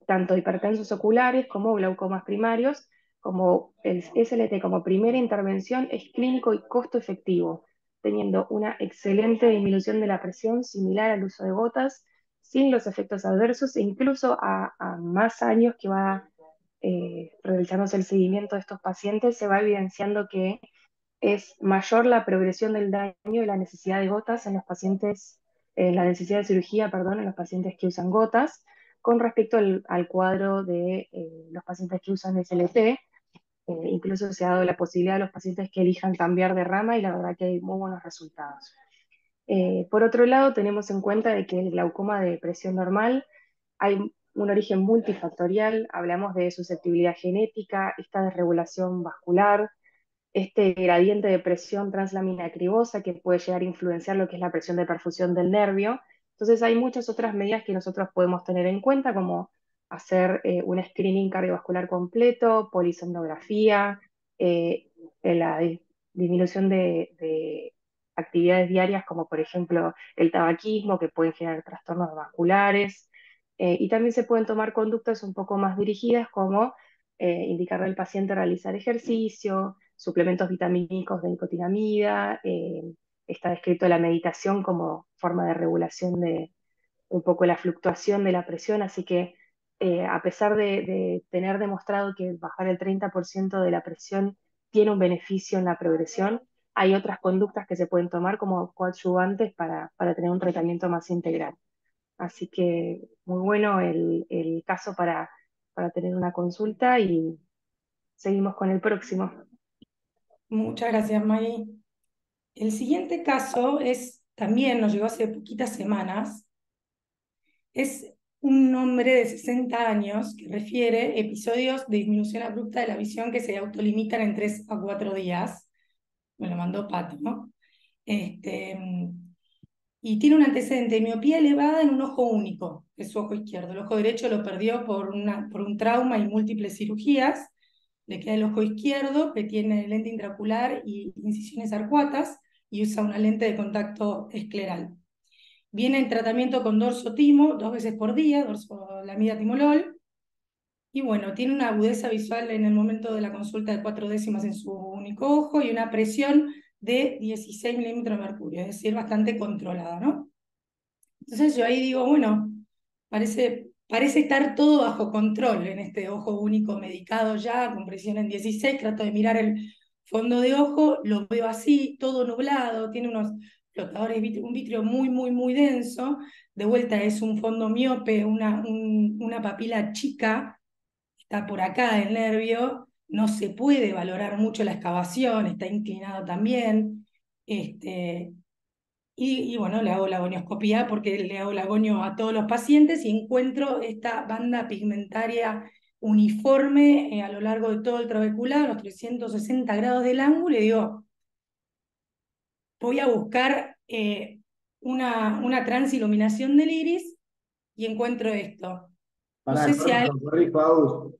tanto hipertensos oculares como glaucomas primarios, como el SLT como primera intervención, es clínico y costo efectivo, teniendo una excelente disminución de la presión similar al uso de gotas, sin los efectos adversos e incluso a más años que va realizándose el seguimiento de estos pacientes, se va evidenciando que es mayor la progresión del daño y la necesidad de gotas en los pacientes, la necesidad de cirugía, perdón, en los pacientes que usan gotas, con respecto al cuadro de los pacientes que usan SLT. Incluso se ha dado la posibilidad a los pacientes que elijan cambiar de rama y la verdad que hay muy buenos resultados. Por otro lado, tenemos en cuenta de que el glaucoma de presión normal hay un origen multifactorial, hablamos de susceptibilidad genética, esta desregulación vascular, este gradiente de presión translamina cribosa que puede llegar a influenciar lo que es la presión de perfusión del nervio. Entonces hay muchas otras medidas que nosotros podemos tener en cuenta, como hacer un screening cardiovascular completo, polisomnografía, la disminución de actividades diarias como por ejemplo el tabaquismo, que pueden generar trastornos vasculares, y también se pueden tomar conductas un poco más dirigidas como indicarle al paciente realizar ejercicio, suplementos vitamínicos de nicotinamida, está descrito la meditación como forma de regulación de un poco la fluctuación de la presión, así que a pesar de tener demostrado que bajar el 30% de la presión tiene un beneficio en la progresión, hay otras conductas que se pueden tomar como coadyuvantes para tener un tratamiento más integral. Así que muy bueno el caso para tener una consulta y seguimos con el próximo. Muchas gracias, Maggie. El siguiente caso también nos llegó hace poquitas semanas. Es un hombre de 60 años que refiere episodios de disminución abrupta de la visión que se autolimitan en 3 a 4 días. Me lo mandó Pato, ¿no? Y tiene un antecedente de miopía elevada en un ojo único, que es su ojo izquierdo. El ojo derecho lo perdió por un trauma y múltiples cirugías. Le queda el ojo izquierdo, que tiene lente intraocular y incisiones arcuatas, y usa una lente de contacto escleral. Viene en tratamiento con dorsotimo 2 veces por día, dorsolamida timolol, y bueno, tiene una agudeza visual en el momento de la consulta de 4 décimas en su único ojo y una presión de 16 milímetros de mercurio, es decir, bastante controlada, ¿no? Entonces yo ahí digo, bueno, parece estar todo bajo control en este ojo único medicado ya, con presión en 16, trato de mirar el fondo de ojo, lo veo así, todo nublado, tiene unos flotadores, un vitrio muy, muy, muy denso, de vuelta es un fondo miope, una papila chica, está por acá el nervio, no se puede valorar mucho la excavación, está inclinado también, y bueno, le hago la gonioscopía porque le hago la gonio a todos los pacientes y encuentro esta banda pigmentaria uniforme a lo largo de todo el trabecular, los 360 grados del ángulo, y digo, voy a buscar una transiluminación del iris y encuentro esto. No Pará, sé si hay... corrijo, Agus.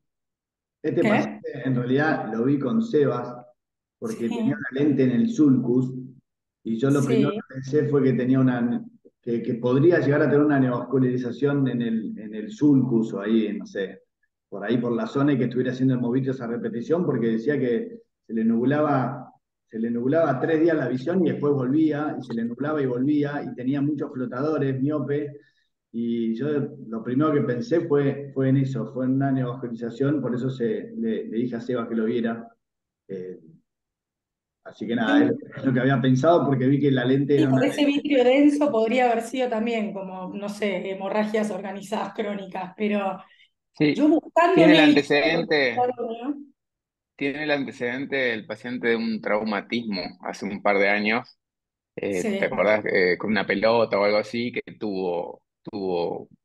Este ¿Qué? paciente en realidad lo vi con Sebas porque tenía Sí, una lente en el sulcus y yo lo primero sí. que pensé fue que tenía que podría llegar a tener una neovascularización en el sulcus o ahí, no sé, por ahí por la zona y que estuviera haciendo el movimiento esa repetición porque decía que se le nublaba 3 días la visión y después volvía y se le nublaba y volvía y tenía muchos flotadores, miope. Y yo lo primero que pensé fue en eso, fue en una neovascularización, por eso le dije a Seba que lo viera. Eh, Así que nada, es lo que había pensado porque vi que la lente Sí, era por una ese lente. vitrio denso podría haber sido también como, no sé, hemorragias organizadas crónicas, pero Sí, yo buscando tiene en el el antecedente, tiene el antecedente el paciente de un traumatismo hace un par de años. ¿Te sí, acordás? Con una pelota o algo así, que tuvo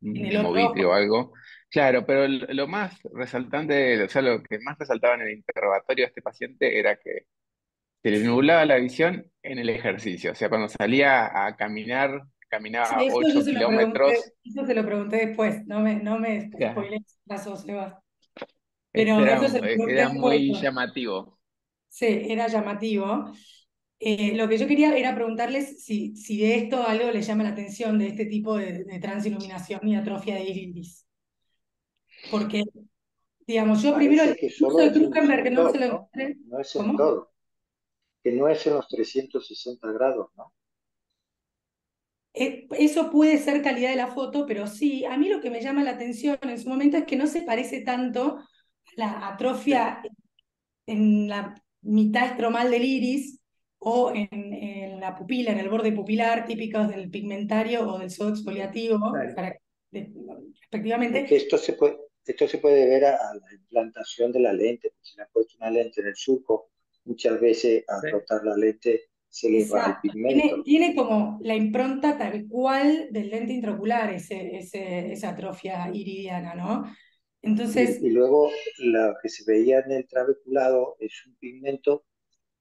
en un el otro hemovitrio o ojo. algo. Claro, pero lo más resaltante, o sea, lo que más resaltaba en el interrogatorio de este paciente era que se le nublaba la visión en el ejercicio. O sea, cuando salía a caminar, Sí, caminaba eso yo 8 se lo pregunté, kilómetros. eso se lo pregunté después, no me Claro, spoilees el caso, Seba. este Pero eso se lo pregunté era después. muy llamativo. Sí, era llamativo. Lo que yo quería era preguntarles si de esto algo les llama la atención, de este tipo de transiluminación y atrofia de iris. Porque, digamos, yo primero Parece el que curso solo de es en un Krukenberg no se sector, lo ¿no? encontré. No es en ¿Cómo? todo, que no es en los 360 grados, ¿no? Eso puede ser calidad de la foto, pero sí, a mí lo que me llama la atención en su momento es que no se parece tanto a la atrofia en la mitad estromal del iris o en la pupila, en el borde pupilar, típicos del pigmentario o del sodo exfoliativo, Claro. Es que respectivamente. esto se puede ver a la implantación de la lente, porque si le han puesto una lente en el surco, muchas veces al Sí. rotar la lente se le va el Exacto. Tiene, pigmento. tiene como la impronta tal cual del lente intraocular, esa atrofia iridiana, ¿no? Entonces, Y luego lo que se veía en el trabeculado es un pigmento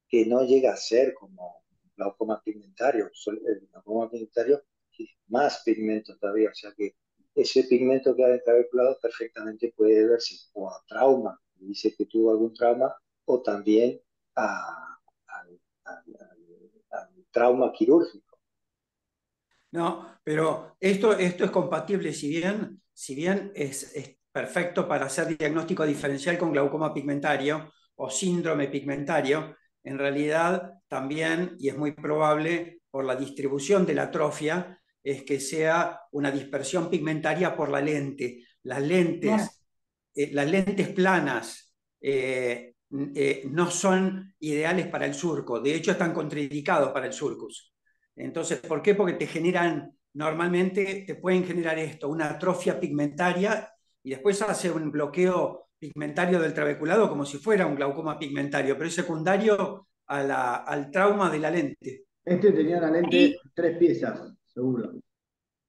que no llega a ser como glaucoma pigmentario. El glaucoma pigmentario tiene más pigmento todavía, o sea que ese pigmento que hay en el trabeculado perfectamente puede verse o a trauma, dice que tuvo algún trauma, o también al trauma quirúrgico. No, pero esto es compatible, si bien es perfecto para hacer diagnóstico diferencial con glaucoma pigmentario o síndrome pigmentario, en realidad también, y es muy probable por la distribución de la atrofia, es que sea una dispersión pigmentaria por la lente. claro, Las lentes planas no son ideales para el surco, de hecho están contraindicados para el surcus. Entonces, ¿por qué? Porque normalmente te pueden generar esto, una atrofia pigmentaria, y después hace un bloqueo pigmentario del trabeculado como si fuera un glaucoma pigmentario, pero es secundario al trauma de la lente. Este tenía una lente ahí 3 piezas, seguro.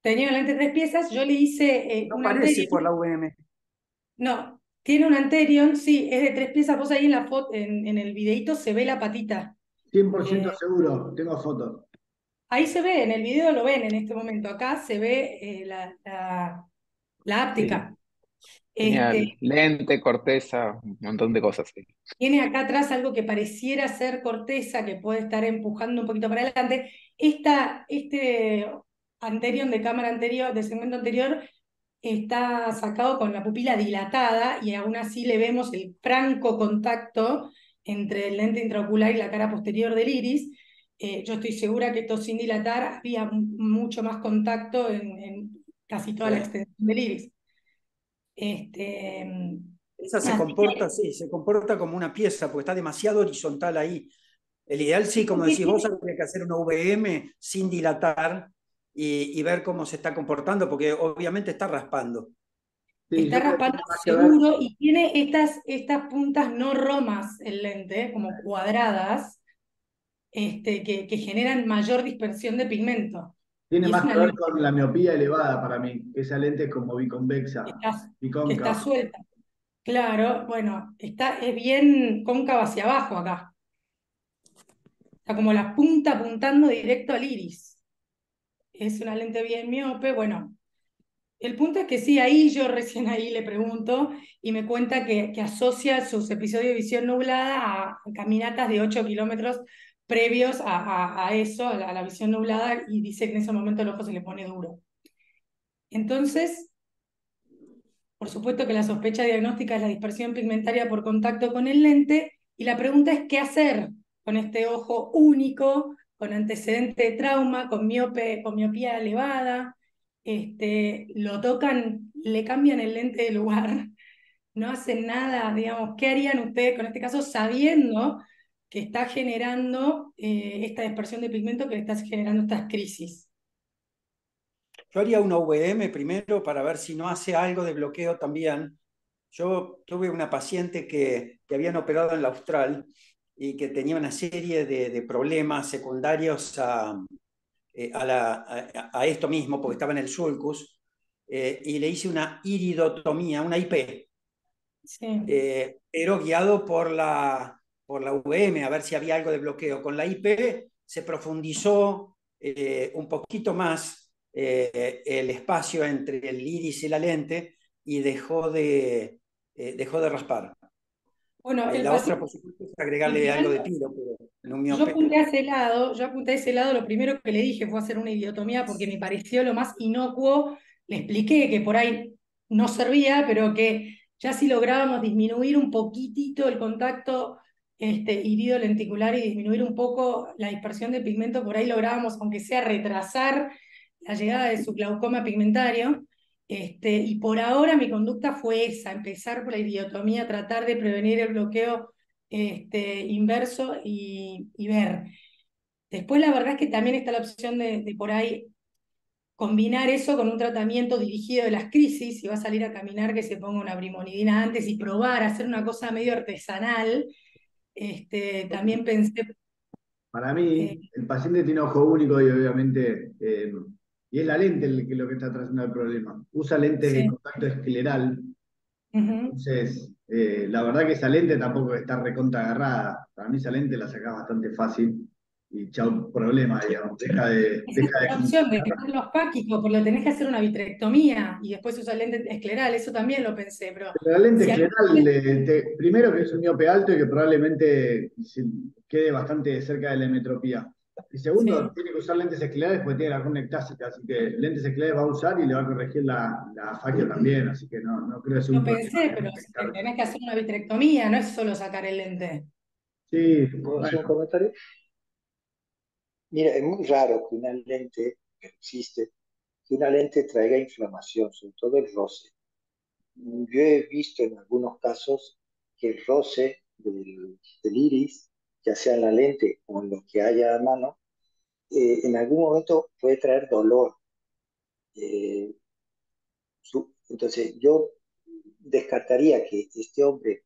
tenía una lente de 3 piezas, yo le hice No un parece por Anterion, la VM. no, tiene un Anterion, sí, es de 3 piezas, vos ahí en la foto, en el videíto se ve la patita. 100% Eh, seguro, tengo fotos. Ahí se ve, en el video lo ven en este momento, acá se ve la Sí, áptica. tenía Este, lente, corteza, un montón de cosas. Sí. tiene acá atrás algo que pareciera ser corteza, que puede estar empujando un poquito para adelante. Este Anterior de cámara anterior, de segmento anterior, está sacado con la pupila dilatada y aún así le vemos el franco contacto entre el lente intraocular y la cara posterior del iris. Yo estoy segura que esto sin dilatar había mucho más contacto en casi toda la Sí. extensión del iris. Este, Esa se así comporta, que sí, se comporta como una pieza, porque está demasiado horizontal ahí. El ideal, sí, lo como que decís vos, tiene habría que hacer una VM sin dilatar y ver cómo se está comportando, porque obviamente está raspando. Sí, está yo creo que raspando tiene más que ver. seguro y tiene estas puntas no romas el lente, como cuadradas, que generan mayor dispersión de pigmento. Tiene Y es más una que ver lente con la miopía elevada para mí. Esa lente es como que biconvexa, está bicóncava. suelta. Claro, bueno, es bien cóncava hacia abajo acá. Está como la punta apuntando directo al iris. Es una lente bien miope. Bueno, el punto es que sí, ahí yo recién ahí le pregunto y me cuenta que asocia sus episodios de visión nublada a caminatas de 8 kilómetros previos a eso, a la visión nublada, y dice que en ese momento el ojo se le pone duro. Entonces, por supuesto que la sospecha diagnóstica es la dispersión pigmentaria por contacto con el lente, y la pregunta es qué hacer con este ojo único, con antecedente de trauma, con miopía elevada. Lo tocan, le cambian el lente de lugar, no hacen nada, digamos, ¿qué harían ustedes con este caso sabiendo que está generando esta dispersión de pigmento, que está generando estas crisis. Yo haría una VM primero para ver si no hace algo de bloqueo también. Yo tuve una paciente que habían operado en la Austral y que tenía una serie de problemas secundarios a esto mismo, porque estaba en el sulcus, y le hice una iridotomía, una IP, Sí. pero guiado por la VM, a ver si había algo de bloqueo. Con la IP se profundizó un poquito más el espacio entre el iris y la lente y dejó de raspar. Bueno, el La otra, paciente, por supuesto, es agregarle algo de pilo, pero en un yo miopé. apunté a ese lado, lo primero que le dije fue hacer una idiotomía porque me pareció lo más inocuo. Le expliqué que por ahí no servía, pero que ya si lográbamos disminuir un poquitito el contacto irido lenticular y disminuir un poco la dispersión de pigmento, por ahí lográbamos, aunque sea retrasar la llegada de su glaucoma pigmentario. Y por ahora mi conducta fue esa, empezar por la idiotomía, tratar de prevenir el bloqueo inverso y ver. Después la verdad es que también está la opción de por ahí combinar eso con un tratamiento dirigido de las crisis, si va a salir a caminar que se ponga una brimonidina antes y probar, hacer una cosa medio artesanal. También pensé... Para mí, el paciente tiene ojo único y obviamente, y es la lente lo que está trazando el problema. Usa lentes de Sí. contacto escleral. Ujú. Entonces, la verdad que esa lente tampoco está recontra agarrada. Para mí esa lente la sacás bastante fácil y chau problema, digamos. Esa es la opción de dejarlo apáquico, porque lo tenés que hacer una vitrectomía y después usar lente escleral, eso también lo pensé, pero La lente si escleral, primero que es un miope alto y que probablemente quede bastante cerca de la hemetropía. Y segundo, sí. tiene que usar lentes esclerales porque tiene la cornea ectásica, así que lentes esclerales va a usar y le va a corregir la afasia también, así que no creo que sea Lo un problema pensé, de pero detectar. tenés que hacer una vitrectomía, no es solo sacar el lente. Sí, ¿Puedo hacer un bueno, comentario? Mira, es muy raro que una lente, que existe, que una lente traiga inflamación, sobre todo el roce. Yo he visto en algunos casos que el roce del iris, ya sea en la lente o en lo que haya a mano, en algún momento puede traer dolor. Eh, entonces yo descartaría que este hombre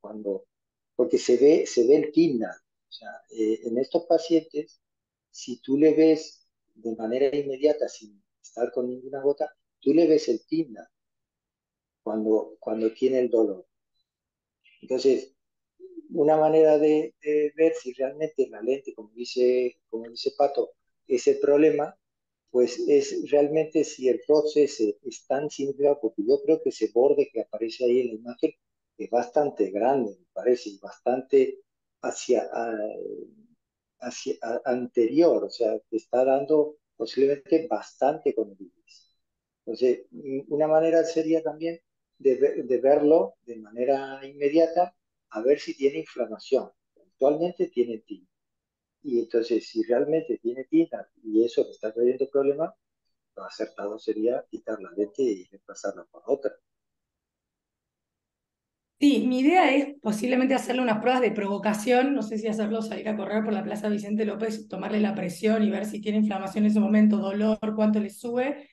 porque se ve el timna, o sea, en estos pacientes, si tú le ves de manera inmediata, sin estar con ninguna gota, tú le ves el timna cuando tiene el dolor. Entonces, una manera de ver si realmente la lente, como dice Pato, es el problema, pues es realmente si el roce es tan significativo, porque yo creo que ese borde que aparece ahí en la imagen es bastante grande, me parece, y bastante hacia anterior, o sea, te está dando posiblemente bastante con el iris. Entonces, una manera sería también de verlo de manera inmediata, a ver si tiene inflamación. Actualmente tiene TIN. Y entonces, si realmente tiene TIN y eso le está trayendo problemas, lo acertado sería quitar la lente y reemplazarla por otra. Sí, mi idea es posiblemente hacerle unas pruebas de provocación, no sé si hacerlo salir a correr por la Plaza Vicente López, tomarle la presión y ver si tiene inflamación en ese momento, dolor, cuánto le sube,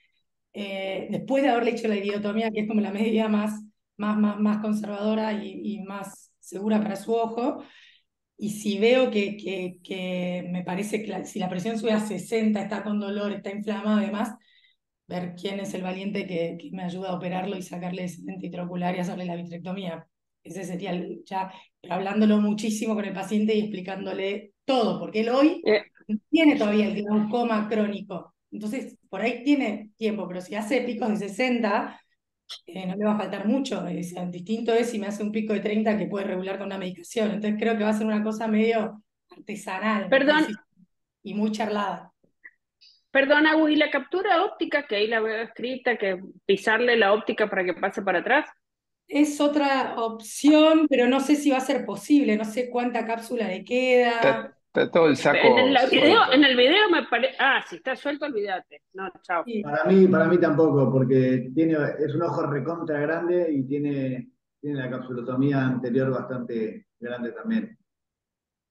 después de haberle hecho la idiotomía, que es como la medida más conservadora y más segura para su ojo. Y si veo que me parece que si la presión sube a 60, está con dolor, está inflamado y demás, ver quién es el valiente que me ayuda a operarlo y sacarle ese lente intraocular y hacerle la vitrectomía. Ese sería ya, pero hablándolo muchísimo con el paciente y explicándole todo, porque él hoy no tiene todavía el glaucoma crónico. Entonces, por ahí tiene tiempo, pero si hace picos de 60, no le va a faltar mucho. Distinto es si me hace un pico de 30 que puede regular con una medicación. Entonces creo que va a ser una cosa medio artesanal Perdón, y muy charlada. perdón, Agus, ¿y la captura óptica, que ahí la veo escrita, que pisarle la óptica para que pase para atrás? Es otra opción, pero no sé si va a ser posible, no sé cuánta cápsula le queda. Está todo el saco En suelto. el video me parece... Ah, si está suelto, olvídate. No, chao. Sí. para mí tampoco, porque es un ojo recontra grande y tiene la capsulotomía anterior bastante grande también.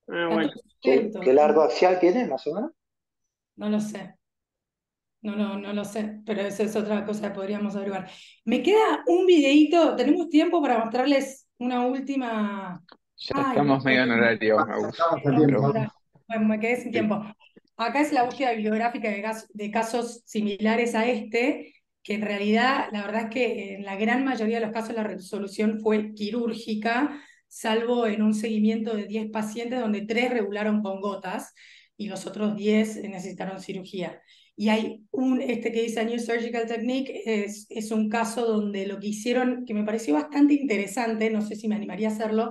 Ah, Está bueno. todo ¿Qué, suelto. qué largo axial tiene, más o menos? No lo sé. No lo sé, pero eso es otra cosa que podríamos averiguar. Me queda un videíto, tenemos tiempo para mostrarles una última. Ya Ay, estamos medio en horario, Agus. Estamos a no, tiempo. bueno, me quedé sin Sí. tiempo. Acá es la búsqueda bibliográfica de casos similares a este, que en realidad, la verdad es que en la gran mayoría de los casos la resolución fue quirúrgica, salvo en un seguimiento de 10 pacientes donde 3 regularon con gotas y los otros 10 necesitaron cirugía. Y hay este que dice New Surgical Technique, es un caso donde lo que hicieron, que me pareció bastante interesante, no sé si me animaría a hacerlo,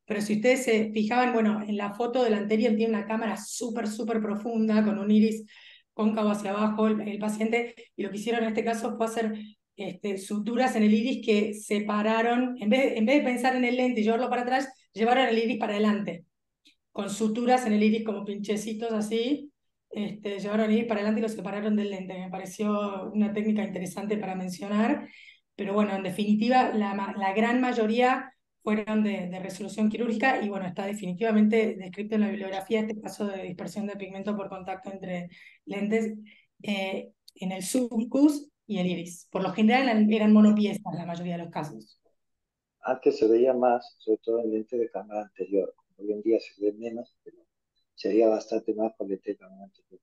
pero si ustedes se fijaban, bueno, en la foto del anterior tiene una cámara súper profunda, con un iris cóncavo hacia abajo el paciente, y lo que hicieron en este caso fue hacer suturas en el iris que separaron, en vez de pensar en el lente y llevarlo para atrás, llevaron el iris para adelante, con suturas en el iris como pinchecitos así, llevaron el iris para adelante y lo separaron del lente. Me pareció una técnica interesante para mencionar, pero bueno, en definitiva, la gran mayoría fueron de resolución quirúrgica y bueno, está definitivamente descrito en la bibliografía este caso de dispersión de pigmento por contacto entre lentes en el sulcus y el iris. Por lo general eran monopiezas la mayoría de los casos. Antes se veía más, sobre todo en lente de cámara anterior. Hoy en día se ve menos, pero sería bastante más con lente de cámara anterior.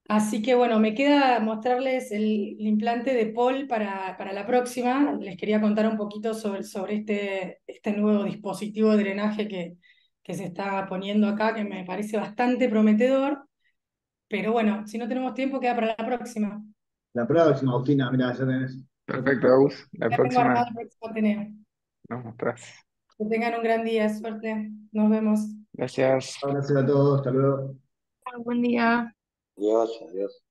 Así que bueno, me queda mostrarles el implante de Paul para la próxima. Les quería contar un poquito sobre este nuevo dispositivo de drenaje que se está poniendo acá, que me parece bastante prometedor. Pero bueno, si no tenemos tiempo, queda para la próxima. La próxima, Agustina, mira, ya tenés. Perfecto, Agus. La Ya tengo armado próxima el próximo Ateneo. nos mostrás. Que tengan un gran día, suerte. Nos vemos. Gracias. Abrazo a todos, hasta luego. Buen día. Adiós, adiós.